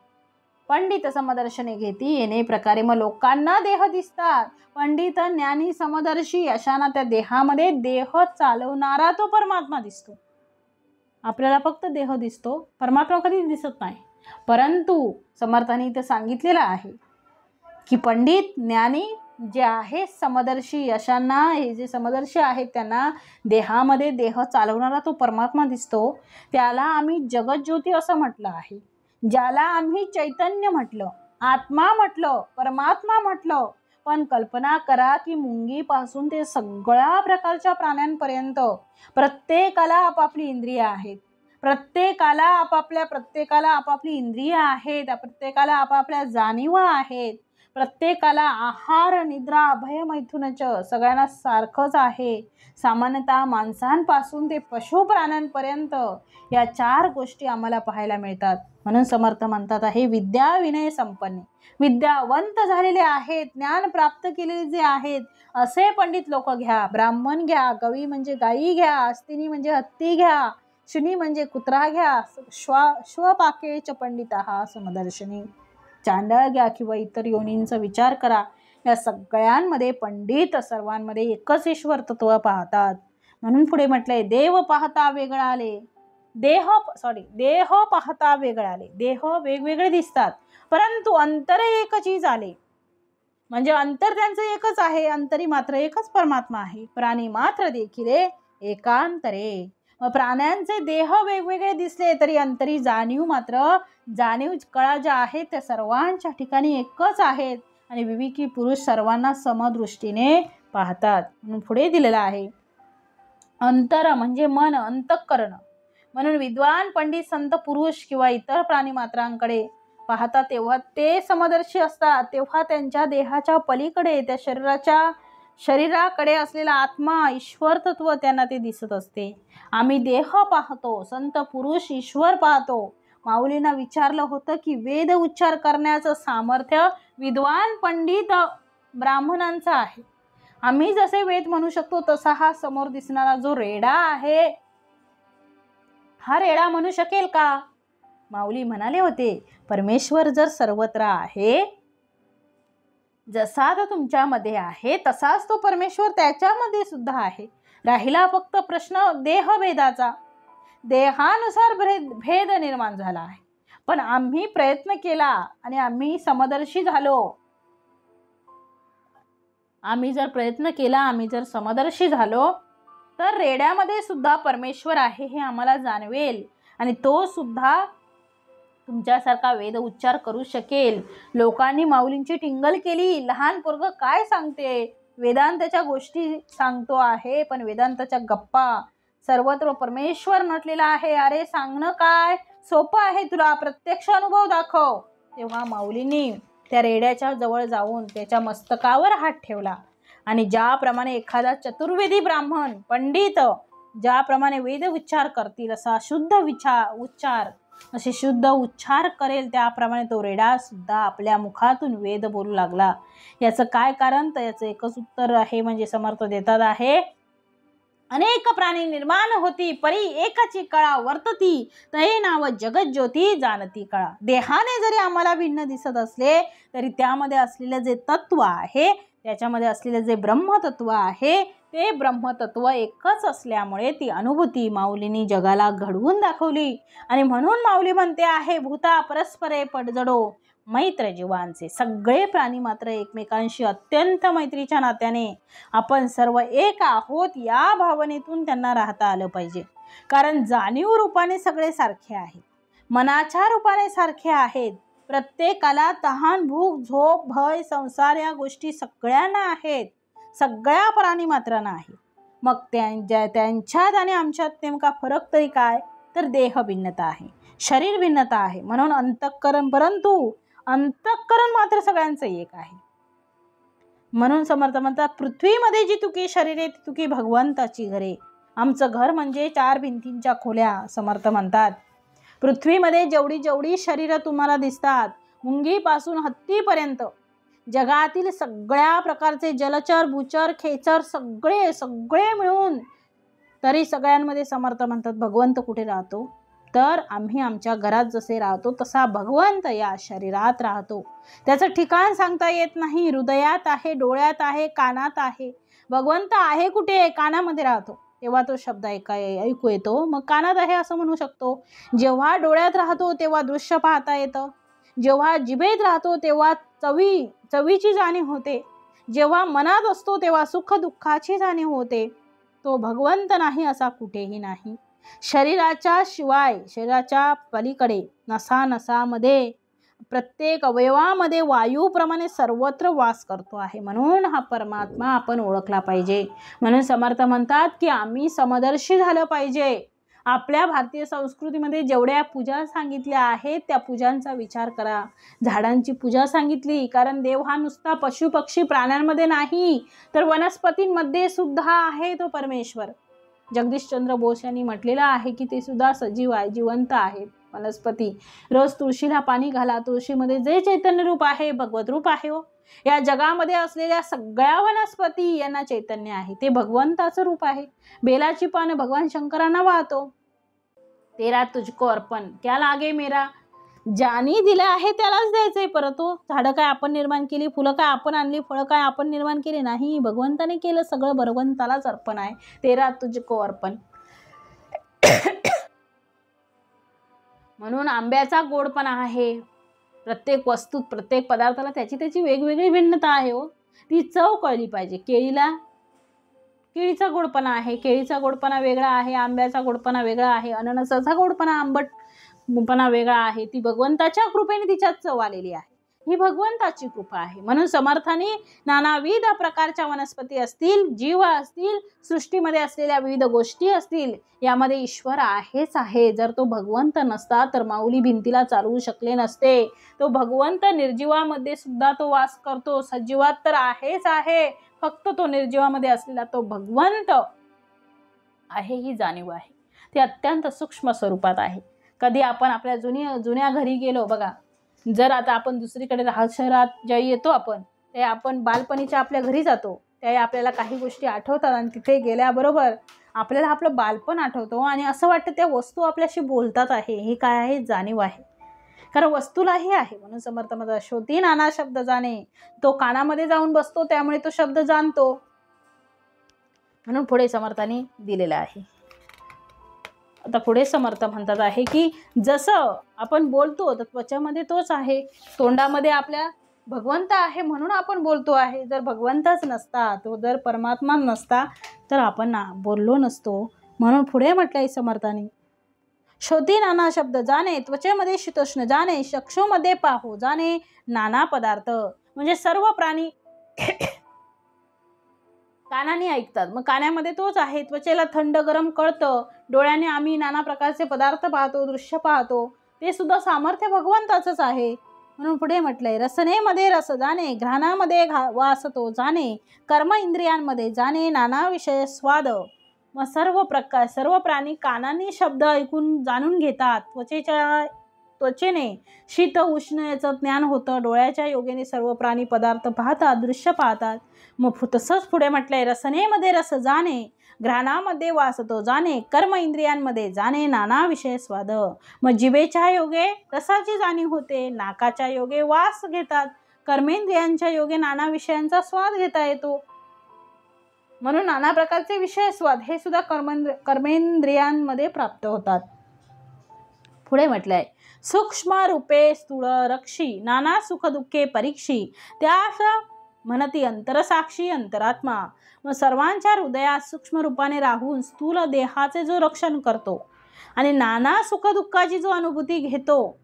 पंडित समदर्शने घेती. येणे प्रकारे मग लोकांना देह दिसतात, पंडित ज्ञानी समदर्शी अशांना त्या देहामध्ये देह चालवणारा तो परमात्मा दिसतो. आपल्याला फक्त देह दिसतो, परमात्मा कधी दिसत नाही. परंतु समर्थांनी इथे सांगितलेलं आहे की पंडित ज्ञानी जे आहे समदर्शी अशांना, हे जे समदर्शी आहेत त्यांना देहामध्ये देह चालवणारा तो परमात्मा दिसतो. त्याला आम्ही जगज्योती असं म्हटलं आहे. ज्याला आम्ही चैतन्य म्हटलं, आत्मा म्हटलं, परमात्मा म्हटलं. पण कल्पना करा की मुंगीपासून ते सगळ्या प्रकारच्या प्राण्यांपर्यंत प्रत्येकाला आपापली इंद्रिय आहेत, प्रत्येकाला आपापली इंद्रिय आहेत, प्रत्येकाला आपापल्या जाणीवा आहेत, प्रत्येकाला आहार निद्रा अभय मैथुनच सगळ्यांना सारखंच आहे. सामान्यतः माणसांपासून ते पशु प्राण्यांपर्यंत या 4 गोष्टी आम्हाला पाहायला मिळतात. म्हणून समर्थ म्हणतात आहे विद्या विनय संपन्ने, विद्यावंत झालेले आहेत, ज्ञान प्राप्त केलेले जे आहेत असे पंडित लोक घ्या. ब्राह्मण घ्या, गवी म्हणजे गायी घ्या, अस्तिनी म्हणजे हत्ती घ्या, शुनी म्हणजे कुत्रा घ्या, श्वपाकेच पंडिता समदर्शनी. चांडळ घ्या किंवा इतर योनींचा विचार करा. या सगळ्यांमध्ये पंडित सर्वांमध्ये एकच ईश्वर तत्व पाहतात. म्हणून पुढे म्हटलंय देव पाहता वेगळाले, देह पाहता वेगळाले. देह वेगवेगळे दिसतात परंतु अंतर एक चीज आले, म्हणजे अंतर त्यांचं एकच आहे, अंतरी मात्र एकच परमात्मा आहे. प्राणी मात्र देखील एकांतरे. मग प्राण्यांचे देह वेगवेगळे दिसले तरी अंतरी जाणीव कळा ज्या आहेत त्या सर्वांच्या ठिकाणी एकच आहेत आणि विवेकी पुरुष सर्वांना समदृष्टीने पाहतात. म्हणून पुढे दिलेला आहे अंतर म्हणजे मन, अंतःकरण. म्हणून विद्वान पंडित संत पुरुष किंवा इतर प्राणी मात्रांकडे पाहतात तेव्हा ते समदर्शी असतात. तेव्हा त्यांच्या देहाच्या पलीकडे त्या शरीराकडे असलेला आत्मा ईश्वर तत्व त्यांना ते दिसत असते. आम्ही देह पाहतो, संत पुरुष ईश्वर पाहतो. माऊलींना विचारलं होतं की वेद उच्चार करण्याचं सामर्थ्य विद्वान पंडित ब्राह्मणांचं आहे. आम्ही जसे वेद म्हणू शकतो तसा हा समोर दिसणारा जो रेडा आहे हा रेडा म्हणू शकेल का? माऊली म्हणाले होते परमेश्वर जर सर्वत्र आहे, जसा तो तुमच्यामध्ये आहे तसाच तो परमेश्वर त्याच्यामध्ये सुद्धा आहे. राहिला फक्त प्रश्न देहभेदाचा. देहानुसार भेद निर्माण झाला आहे, पण आम्ही प्रयत्न केला आणि आम्ही समदर्शी झालो. आम्ही जर समदर्शी झालो तर रेड्यामध्ये सुद्धा परमेश्वर आहे हे आम्हाला जाणवेल आणि तो सुद्धा तुमच्यासारखा वेद उच्चार करू शकेल. लोकांनी माऊलींची टिंगल केली, लहान पोरगं काय सांगते, वेदांताच्या गोष्टी सांगतो आहे पण वेदांताच्या गप्पा, सर्वत्र परमेश्वर नटलेला आहे. अरे सांगणं काय सोपं आहे, तुला प्रत्यक्ष अनुभव दाखव. तेव्हा माऊलींनी त्या रेड्याच्या जवळ जाऊन त्याच्या मस्तकावर हात ठेवला आणि ज्याप्रमाणे एखादा चतुर्वेदी ब्राह्मण पंडित ज्याप्रमाणे वेद उच्चार करतील असा शुद्ध उच्चार करेल त्याप्रमाणे तो रेडा सुद्धा आपल्या मुखातून वेद बोलू लागला. याचं काय कारण, तर याचं एकच उत्तर आहे, म्हणजे समर्थ देतात आहे अनेक प्राणी निर्माण होती परी एकाची कळा वर्तती, तये नाव जगज्योती जानती कळा. देहाने जरी आम्हाला भिन्न दिसत असले तरी त्यामध्ये असलेले जे तत्व आहे, त्याच्यामध्ये असलेले जे ब्रह्मतत्व आहे ते ब्रह्मतत्व एकच असल्यामुळे ती अनुभूती माऊलींनी जगाला घडवून दाखवली. आणि म्हणून माऊली म्हणते आहे भूता परस्परे पडजडो मैत्र जीवांचे. सगळे प्राणी मात्र एकमेकांशी अत्यंत मैत्रीच्या नात्याने आपण सर्व एक आहोत या भावनेतून त्यांना राहता आलं पाहिजे. कारण जाणीव रूपाने सगळे सारखे आहेत, मनाच्या रूपाने सारखे आहेत. प्रत्येकाला तहान भूक झोप भय संसार या गोष्टी सगळ्यांना आहेत, सगळ्या प्राणी मात्रांना आहेत. मग त्यांच्यात आणि आमच्यात नेमका फरक तरी काय, तर देह भिन्नता आहे, शरीर भिन्नता आहे. म्हणून अंतःकरण, परंतु अंतःकरण मात्र सगळ्यांचं एक आहे. म्हणून समर्थ म्हणतात, पृथ्वीमध्ये जी तुकी शरीरे ती तुकी भगवंताची घरे. आमचं घर म्हणजे 4 भिंतींच्या खोल्या. समर्थ म्हणतात, पृथ्वीमध्ये जेवढी जेवढी शरीरं तुम्हाला दिसतात, मुंगीपासून हत्तीपर्यंत, जगातील सगळ्या प्रकारचे जलचर, भूचर, खेचर सगळे सगळे मिळून, तरी सगळ्यांमध्ये समर्थ म्हणतात भगवंत कुठे राहतो, तर आम्ही आमच्या घरात जसे राहतो तसा भगवंत या शरीरात राहतो. त्याचं ठिकाण सांगता येत नाही. हृदयात आहे, डोळ्यात आहे, कानात आहे. भगवंत आहे कुठे? कानामध्ये राहतो तेव्हा तो शब्द ऐकू येतो, मग कानात आहे असं म्हणू शकतो. जेव्हा डोळ्यात राहतो तेव्हा दृश्य पाहता येतं. जेव्हा जिभेत राहतो तेव्हा चवीची जाणीव होते. जेव्हा मनात असतो तेव्हा सुख दुःखाची जाणीव होते. तो भगवंत नाही असा कुठेही नाही. शरीराच्या शिवाय, शरीराच्या पलीकडे, नसामध्ये, प्रत्येक अवयवामध्ये वायूप्रमाणे सर्वत्र वास करतो आहे. म्हणून हा परमात्मा आपण ओळखला पाहिजे. म्हणून समर्थ म्हणतात की आम्ही समदर्शी झालं पाहिजे. आपल्या भारतीय संस्कृतीमध्ये जेवढ्या पूजा सांगितल्या आहेत त्या पूजांचा विचार करा. झाडांची पूजा सांगितली, कारण देव हा नुसता पशु पक्षी प्राण्यांमध्ये नाही, तर वनस्पतींमध्ये सुद्धा आहे तो परमेश्वर. जगदीशचंद्र बोस यांनी म्हटलेलं आहे की ते सुद्धा सजीव आहे, जिवंत आहे. वनस्पती, रोज तुळशीला पाणी घाला. तुळशीमध्ये जे चैतन्य रूप आहे भगवत रूप आहे. या जगामध्ये असलेल्या सगळ्या वनस्पती यांना चैतन्य आहे, ते भगवंताचं रूप आहे. बेलाची पानं भगवान शंकरांना वाहतो. तेरा तुझको अर्पण क्या लागे मेरा. ज्याने दिलं आहे त्यालाच द्यायचंय परत. झाडं काय आपण निर्माण केली, फुलं काय आपण आणली, फळं काय आपण निर्माण केली नाही, भगवंताने केलं सगळं. भगवंतालाच अर्पण आहे. तेरा तुझको अर्पण. म्हणून आंब्याचा गोडपणा आहे. प्रत्येक वस्तूत, प्रत्येक पदार्थाला त्याची वेगवेगळी भिन्नता आहे. ती चव कळली पाहिजे. केळीचा गोडपणा आहे, केळीचा गोडपणा वेगळा आहे, आंब्याचा गोडपणा वेगळा आहे, अननसाचा गोडपणा, आंबटपणा वेगळा आहे. ती भगवंताच्या कृपेने तिच्यात चव आलेली आहे. ही भगवंताची कृपा आहे. म्हणून समर्थाने नानाविध प्रकारच्या वनस्पती असतील, जीव असतील, सृष्टीमध्ये असलेल्या विविध गोष्टी असतील, यामध्ये ईश्वर आहेच आहे. जर तो भगवंत नसता तर माऊली भिंतीला चालवू शकले नसते. तो भगवंत निर्जीवामध्ये सुद्धा तो वास करतो, सजीवात तर आहेच आहे. फक्त तो निर्जीवामध्ये असलेला तो भगवंत आहे ही जाणीव आहे. ते अत्यंत सूक्ष्म स्वरूपात आहे. कधी आपण आपल्या जुन्या घरी गेलो बघा, जर आता आपण दुसरीकडे राहत शहरात ज्यावेळी येतो आपण, ते आपण बालपणीच्या आपल्या घरी जातो, त्यावेळी आपल्याला काही गोष्टी आठवतात आणि तिथे गेल्याबरोबर आपल्याला आपलं बालपण आठवतो आणि असं वाटतं त्या वस्तू आपल्याशी बोलतात आहे. हे काय आहे? जाणीव आहे. कारण वस्तूलाही आहे. म्हणून समर्थ म्हणतात, श्रोती नाना शब्द जाणे. तो कानामध्ये जाऊन बसतो त्यामुळे तो शब्द जाणतो. म्हणून पुढे समर्थाने दिलेलं आहे. आता पुढे समर्थ म्हणतात आहे की जसं आपण बोलतो तर त्वचेमध्ये तोच आहे, तोंडामध्ये आपल्या भगवंत आहे म्हणून आपण बोलतो आहे. जर भगवंतच नसता, तो जर परमात्मा नसता तर आपण बोललो नसतो. म्हणून पुढे म्हटलंय समर्थाने, श्रोती नाना शब्द जाणे, त्वचेमध्ये शीतोष्ण जाणे, चक्षुमध्ये पाहू जाणे नाना पदार्थ. म्हणजे सर्व प्राणी कानाने ऐकतात, मग कानामध्ये तोच आहे. त्वचेला थंड गरम कळतं, डोळ्याने आम्ही नाना प्रकारचे पदार्थ पाहतो, दृश्य पाहतो, ते सुद्धा सामर्थ्य भगवंताचंच आहे. म्हणून पुढे म्हटलंय, रसनेमध्ये रस जाणे, घ्राणामध्ये वास तो जाणे, कर्म इंद्रियांमध्ये जाणे नाना विषय स्वाद. मग सर्व प्राणी कानाने शब्द ऐकून जाणून घेतात. त्वचेने शीत उष्ण याचं ज्ञान होतं. डोळ्याच्या योगेने सर्व प्राणी पदार्थ पाहतात, दृश्य पाहतात. मग तसंच पुढे म्हटलंय, रसनेमध्ये रस जाणे, घ्राणामध्ये वास तो जाणे, कर्म इंद्रियांमध्ये जाणे नाना विषय स्वाद. मग जिभेच्या योगे रसाची जाणीव होते, नाकाच्या योगे वास घेतात, कर्मेंद्रियांच्या योगे नाना विषयांचा स्वाद घेता येतो. म्हणून नाना प्रकारचे विषय स्वाद हे सुद्धा कर्मेंद्रियांमध्ये प्राप्त होतात. पुढे म्हटलंय, सूक्ष्म रूपे स्थूळ रक्षी, नाना सुख दुःखे परीक्षी, त्यास म्हणती अंतरसाक्षी अंतरात्मा. मग सर्वांच्या हृदयात सूक्ष्म रूपाने राहून स्थूल देहाचे जो रक्षण करतो आणि नाना सुख दुःखाची जो अनुभूती घेतो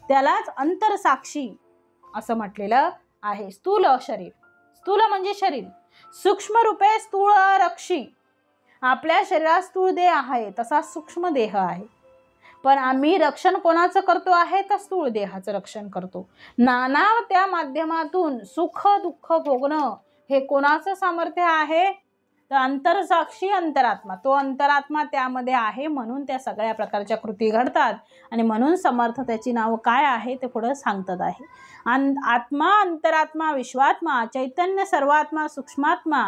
त्यालाच अंतरसाक्षी असं म्हटलेलं आहे. स्थूल शरीर, स्थूल म्हणजे शरीर, सूक्ष्म रूपे स्थूळ रक्षी. आपल्या शरीरात स्थूळ देह आहे, तसा सूक्ष्म देह आहे. पण आम्ही रक्षण कोणाचं करतो आहे? तर स्थूळ देहाचं रक्षण करतो. नाना त्या माध्यमातून सुख दुःख भोगणं हे कोणाचं सामर्थ्य आहे? तर अंतरसाक्षी अंतरात्मा. तो अंतरात्मा त्यामध्ये आहे, म्हणून त्या सगळ्या प्रकारच्या कृती घडतात. आणि म्हणून समर्थ त्याची नाव काय आहे ते पुढे सांगतात आहे. आत्मा, अंतरात्मा, विश्वात्मा, चैतन्य, सर्वात्मा, सूक्ष्मात्मा,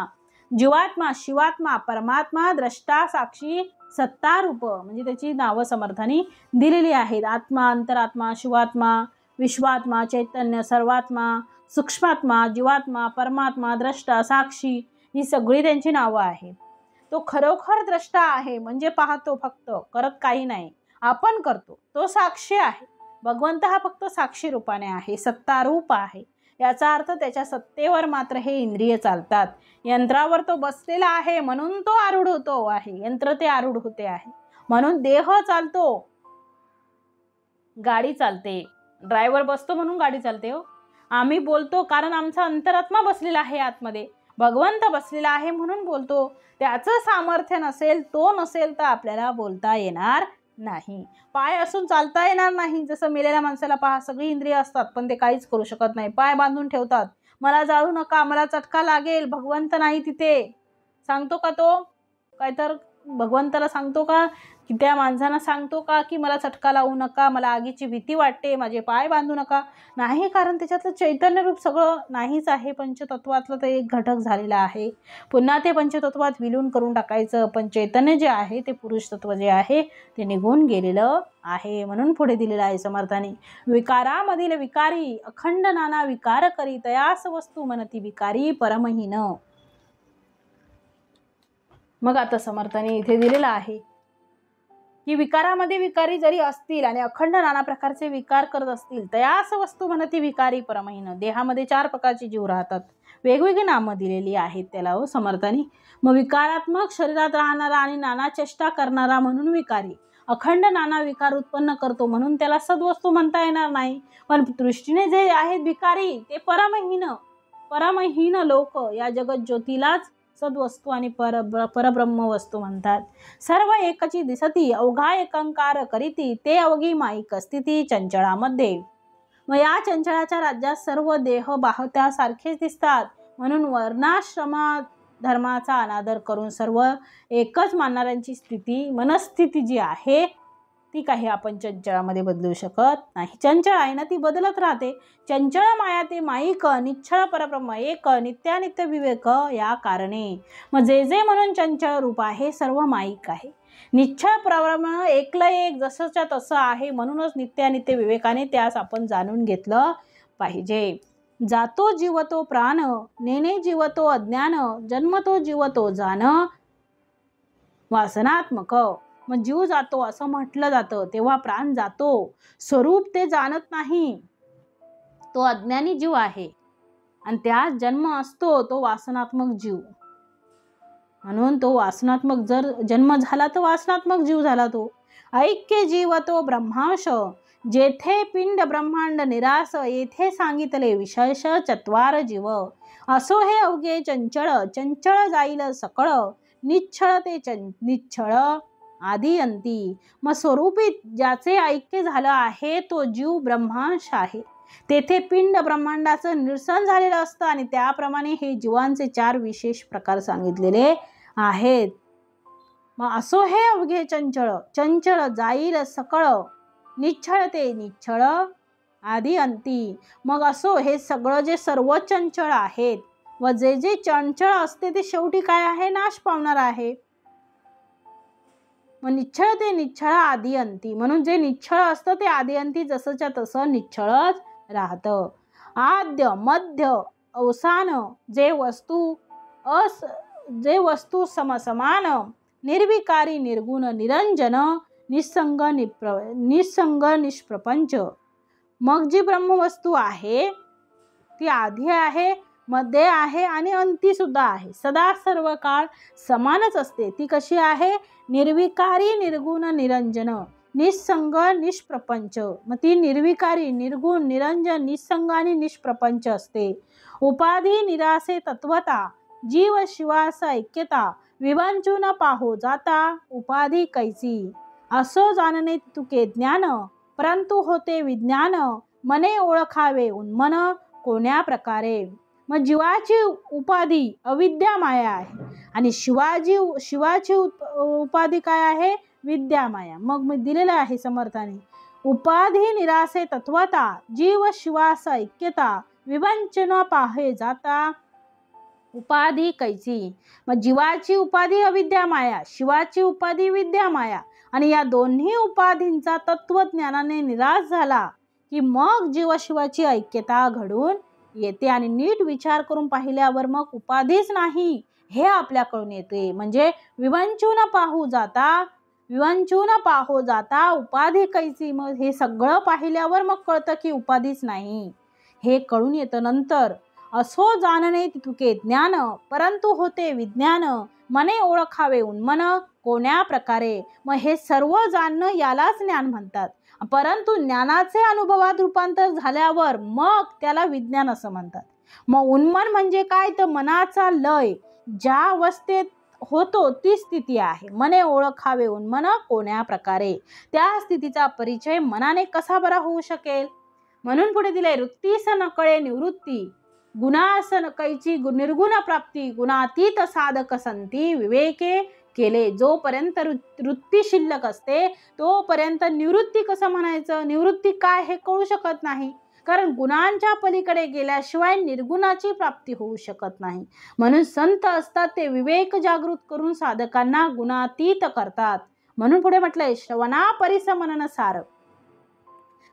जीवात्मा, शिवात्मा, परमात्मा, द्रष्टा, साक्षी, सत्ता, रूप, म्हणजे त्याची नावं समर्थांनी दिलेली आहेत. आत्मा, अंतरात्मा, शिवात्मा, विश्वात्मा, चैतन्य, सर्वात्मा, सूक्ष्मात्मा, जीवात्मा, परमात्मा, द्रष्टा, साक्षी, ही सगळी त्यांची नावं आहेत. तो खरोखर द्रष्टा आहे, म्हणजे पाहतो फक्त, करत काही नाही. आपण करतो. तो साक्षी आहे. भगवंत हा फक्त साक्षी रूपाने आहे, सत्ता रूप आहे. याचा अर्थ त्याच्या सत्तेवर मात्र हे इंद्रिय चालतात. यंत्रावर तो बसलेला आहे म्हणून तो आरूढ होतो आहे. यंत्र ते आरूढ होते आहे म्हणून देह चालतो, गाडी चालते. ड्रायव्हर बसतो म्हणून गाडी चालते हो. आम्ही बोलतो कारण आमचा अंतरात्मा बसलेला आहे आतमध्ये. भगवंत बसलेला आहे म्हणून बोलतो. त्याचं सामर्थ्य नसेल, तो नसेल तर आपल्याला बोलता येणार नाही. पाय असून चालता येणार नाही. जसं मेलेल्या माणसाला पहा, सगळी इंद्रिय असतात पण ते काहीच करू शकत नाही. पाय बांधून ठेवतात. मला जाळू नका, मला चटका लागेल. भगवंत नाही तिथे. सांगतो का तो? काय तर भगवंताला सांगतो का? की त्या माणसांना सांगतो का की मला चटका लावू नका, मला आगीची भीती वाटते, माझे पाय बांधू नका? नाही, कारण त्याच्यातलं चैतन्य रूप सगळं नाहीच आहे. पंचतत्वातलं ते एक घटक झालेला आहे. पुन्हा ते पंचतत्वात विलीन करून टाकायचं. पण चैतन्य जे आहे ते पुरुष तत्व जे आहे ते निघून गेलेलं आहे. म्हणून पुढे दिलेलं आहे समर्थाने, विकारामधील विकारी अखंड नाना विकार करी, तयास वस्तू मनती विकारी परमहीन. मग आता समर्थाने इथे दिलेलं आहे की विकारामध्ये विकारी जरी असतील आणि अखंड नाना प्रकारचे विकार करत असतील, तयास वस्तू म्हणती विकारी परमहीन. देहामध्ये 4 प्रकारचे जीव राहतात. वेगवेगळी नामं दिलेली आहेत त्याला हो समर्थाने. मग विकारात्मक शरीरात राहणारा आणि नाना चेष्टा करणारा म्हणून विकारी. अखंड नाना विकार उत्पन्न करतो म्हणून त्याला सद्वस्तू म्हणता येणार नाही. पण दृष्टीने जे आहेत विकारी ते परमहीन लोक या जगत ज्योतीलाच सद्वस्तू आणि परब्रह्म वस्तू म्हणतात. सर्व एकची दिसती अवघा एकांकार करीती, ते अवघी माईक स्थिती चंचळामध्ये. मग या चंचळाच्या राज्यात सर्व देह बाहत्यासारखेच दिसतात. म्हणून वर्णाश्रमा धर्माचा अनादर करून सर्व एकच मानणाऱ्यांची स्थिती, मनस्थिती जी आहे ती काही आपण चंचळामध्ये बदलू शकत नाही. चंचळ आहे ना, ती बदलत राहते. चंचळ माया ते माईक, निश्चळ परब्रह्म एक, नित्यानित्य विवेक या कारणे. मग जे जे म्हणून चंचळ रूप आहे सर्व माईक आहे. निश्चळ परब्रह्म एकलं एक जसंच्या तसं आहे. म्हणूनच नित्यानित्य विवेकाने त्यास आपण जाणून घेतलं पाहिजे. जातो जीव तो प्राण, नेणे जीव तो अज्ञान, जन्म तो जीव तो जाण वासनात्मक. मग जीव जातो असं म्हटलं जातं तेव्हा प्राण जातो. स्वरूप ते जाणत नाही, तो अज्ञानी जीव आहे. आणि त्यात जन्म असतो तो वासनात्मक जीव. म्हणून तो वासनात्मक जर जन्म झाला तर वासनात्मक जीव झाला तो. ऐक्य जीव तो ब्रह्मांश, जेथे पिंड ब्रह्मांड निरास, येथे सांगितले विशेष चत्वार जीव. असो हे अवघे चंचळ, चंचळ जाईल सकळ, निश्चळ ते निश्चळ आदी अंती. मग स्वरूपी ज्याचे ऐक्य झालं आहे तो जीव ब्रह्मांश आहे. तेथे पिंड ब्रह्मांडाचं निरसन झालेलं असतं आणि त्याप्रमाणे हे जीवांचे 4 विशेष प्रकार सांगितलेले आहेत. मग असो हे अवघे चंचळ, चंचळ जाईल सकळ, निश्चळ ते निश्चळ आदी अंती. मग असो हे सगळं जे सर्व चंचळ आहेत व जे जे चंचळ असते ते शेवटी काय आहे? नाश पावणार आहे. मग निश्चळ ते निश्चळ आदी अंती. म्हणून जे निश्चळ असतं ते आदी अंती जसंच्या तसं निश्चळच राहतं. आद्य मध्य अवसान जे वस्तू समसमान, निर्विकारी निर्गुण निरंजन, निसंग निष्प्रपंच. मग जी ब्रह्मवस्तू आहे ती आधी आहे, मध्ये आहे आणि अंती सुद्धा आहे. सदा सर्व काळ समानच असते. ती कशी आहे? निर्विकारी निर्गुण निरंजन, निसंग निष्प्रपंच. मग ती निर्विकारी निर्गुण निरंजन निसंग आणि निष्प्रपंच असते. उपाधी निरासे तत्वता, जीव शिवास ऐक्यता, विवंचून पाहो जाता उपाधी कैसी. असो जाणणे तुके ज्ञान, परंतु होते विज्ञान, मने ओळखावे उन्मन कोण्या प्रकारे. मग जीवाची उपाधी अविद्या माया आहे आणि शिवाची उपाधी काय आहे? विद्या माया. मग मी दिलेलं आहे समर्थाने, उपाधी निरासे तत्वता, जीव शिवास ऐक्यता, विवंचन पाहे जाता उपाधी कैची. मग जीवाची उपाधी अविद्या माया, शिवाची उपाधी विद्या माया, आणि या दोन्ही उपाधींचा तत्वज्ञानाने निराश झाला की मग जीवशिवाची ऐक्यता घडून येते. आणि नीट विचार करून पाहिल्यावर मग उपाधीच नाही हे आपल्याकडून येते. म्हणजे विवंचून पाहो जाता उपाधी कैची. मग हे सगळं पाहिल्यावर मग कळतं की उपाधीच नाही हे कळून येतं. नंतर असो जाणणे तुके ज्ञान, परंतु होते विज्ञान, मने ओळखावे उन्मन कोण्या प्रकारे. मग हे सर्व जाणणं यालाच ज्ञान म्हणतात. परंतु ज्ञानाचे अनुभवात रूपांतर झाल्यावर मग त्याला विज्ञान असं म्हणतात. मग उन्मन म्हणजे काय? तर मनाचा लय ज्या अवस्थेत होतो ती स्थिती आहे. मने ओळखावे उन्मन कोण्या प्रकारे. त्या स्थितीचा परिचय मनाने कसा बरा होऊ शकेल? म्हणून पुढे दिले, वृत्तीस नकळे निवृत्ती, गुणास कैची निर्गुण प्राप्ती, गुणातीत साधक संती विवेके केले. जोपर्यंत वृत्ती शिल्लक असते तोपर्यंत निवृत्ती कसं म्हणायचं? निवृत्ती काय हे कळू शकत नाही, कारण गुणांच्या पलीकडे गेल्याशिवाय निर्गुणाची प्राप्ती होऊ शकत नाही. म्हणून संत असतात ते विवेक जागृत करून साधकांना गुणातीत करतात. म्हणून पुढे म्हटलंय, श्रवणा परिस मनन सार,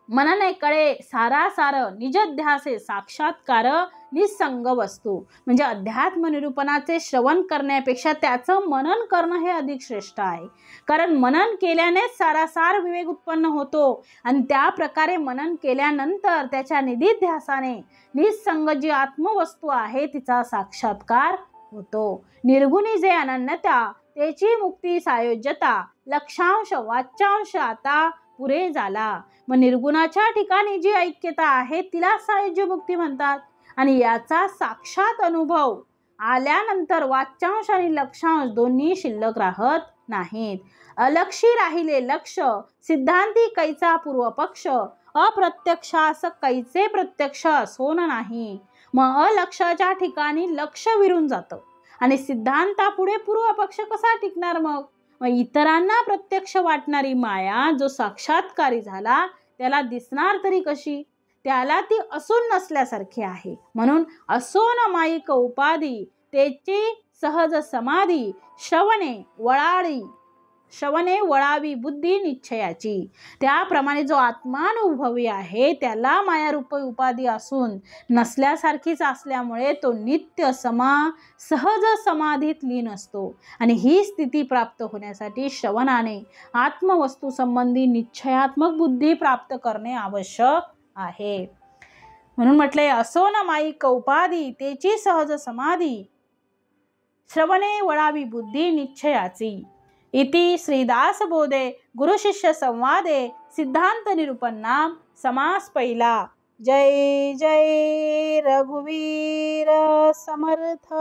मनने कळे सारा सार, निजध्यासे साक्षात्कार निसंग वस्तू. म्हणजे अध्यात्म निरूपणाचे श्रवण करण्यापेक्षा त्याचं मनन करणं हे अधिक श्रेष्ठ आहे. कारण मनन केल्यानेच सारासार विवेक उत्पन्न होतो आणि त्या प्रकारे मनन केल्यानंतर त्याच्या निधिध्यासाने निसंग जी आत्मवस्तू आहे तिचा साक्षात्कार होतो. निर्गुणी जे अनन्यता, त्याची मुक्ती सायोज्यता, लक्षांश वाच्यांश आता पुरे झाला. मग निर्गुणाच्या ठिकाणी जी ऐक्यता आहे तिला सायुज्य मुक्ती म्हणतात. आणि याचा साक्षात अनुभव आल्यानंतर वाच्यांश आणि लक्षांश दोन्ही शिल्लक राहत नाहीत. अलक्षी राहिले लक्ष, सिद्धांती कैचा पूर्वपक्ष, अप्रत्यक्षास कैचे प्रत्यक्ष असोन नाही. मग अलक्षाच्या ठिकाणी लक्ष विरून जातं आणि सिद्धांतापुढे पूर्वपक्ष कसा टिकणार? मग इतरांना प्रत्यक्ष वाटणारी माया जो साक्षात्कारी झाला त्याला दिसणार तरी कशी? त्याला ती असून नसल्यासारखी आहे. म्हणून असोन माईक उपाधी, त्याची सहज समाधी, श्रवणे वळावी बुद्धी निश्चयाची. त्याप्रमाणे जो आत्मानुभवी आहे त्याला मायारूप उपाधी असून नसल्यासारखीच असल्यामुळे तो नित्य सहज समाधीत लीन असतो. आणि ही स्थिती प्राप्त होण्यासाठी श्रवणाने आत्मवस्तू संबंधी निश्चयात्मक बुद्धी प्राप्त करणे आवश्यक आहे. म्हणून म्हटले, असो न माईक उपाधी, त्याची सहज समाधी, श्रवणे वळावी बुद्धी निश्चयाची. इति श्रीदास बोधे गुरु शिष्य संवादे सिद्धांत निरूपण नाम समास पहिला. जय जय रघुवीर समर्थ.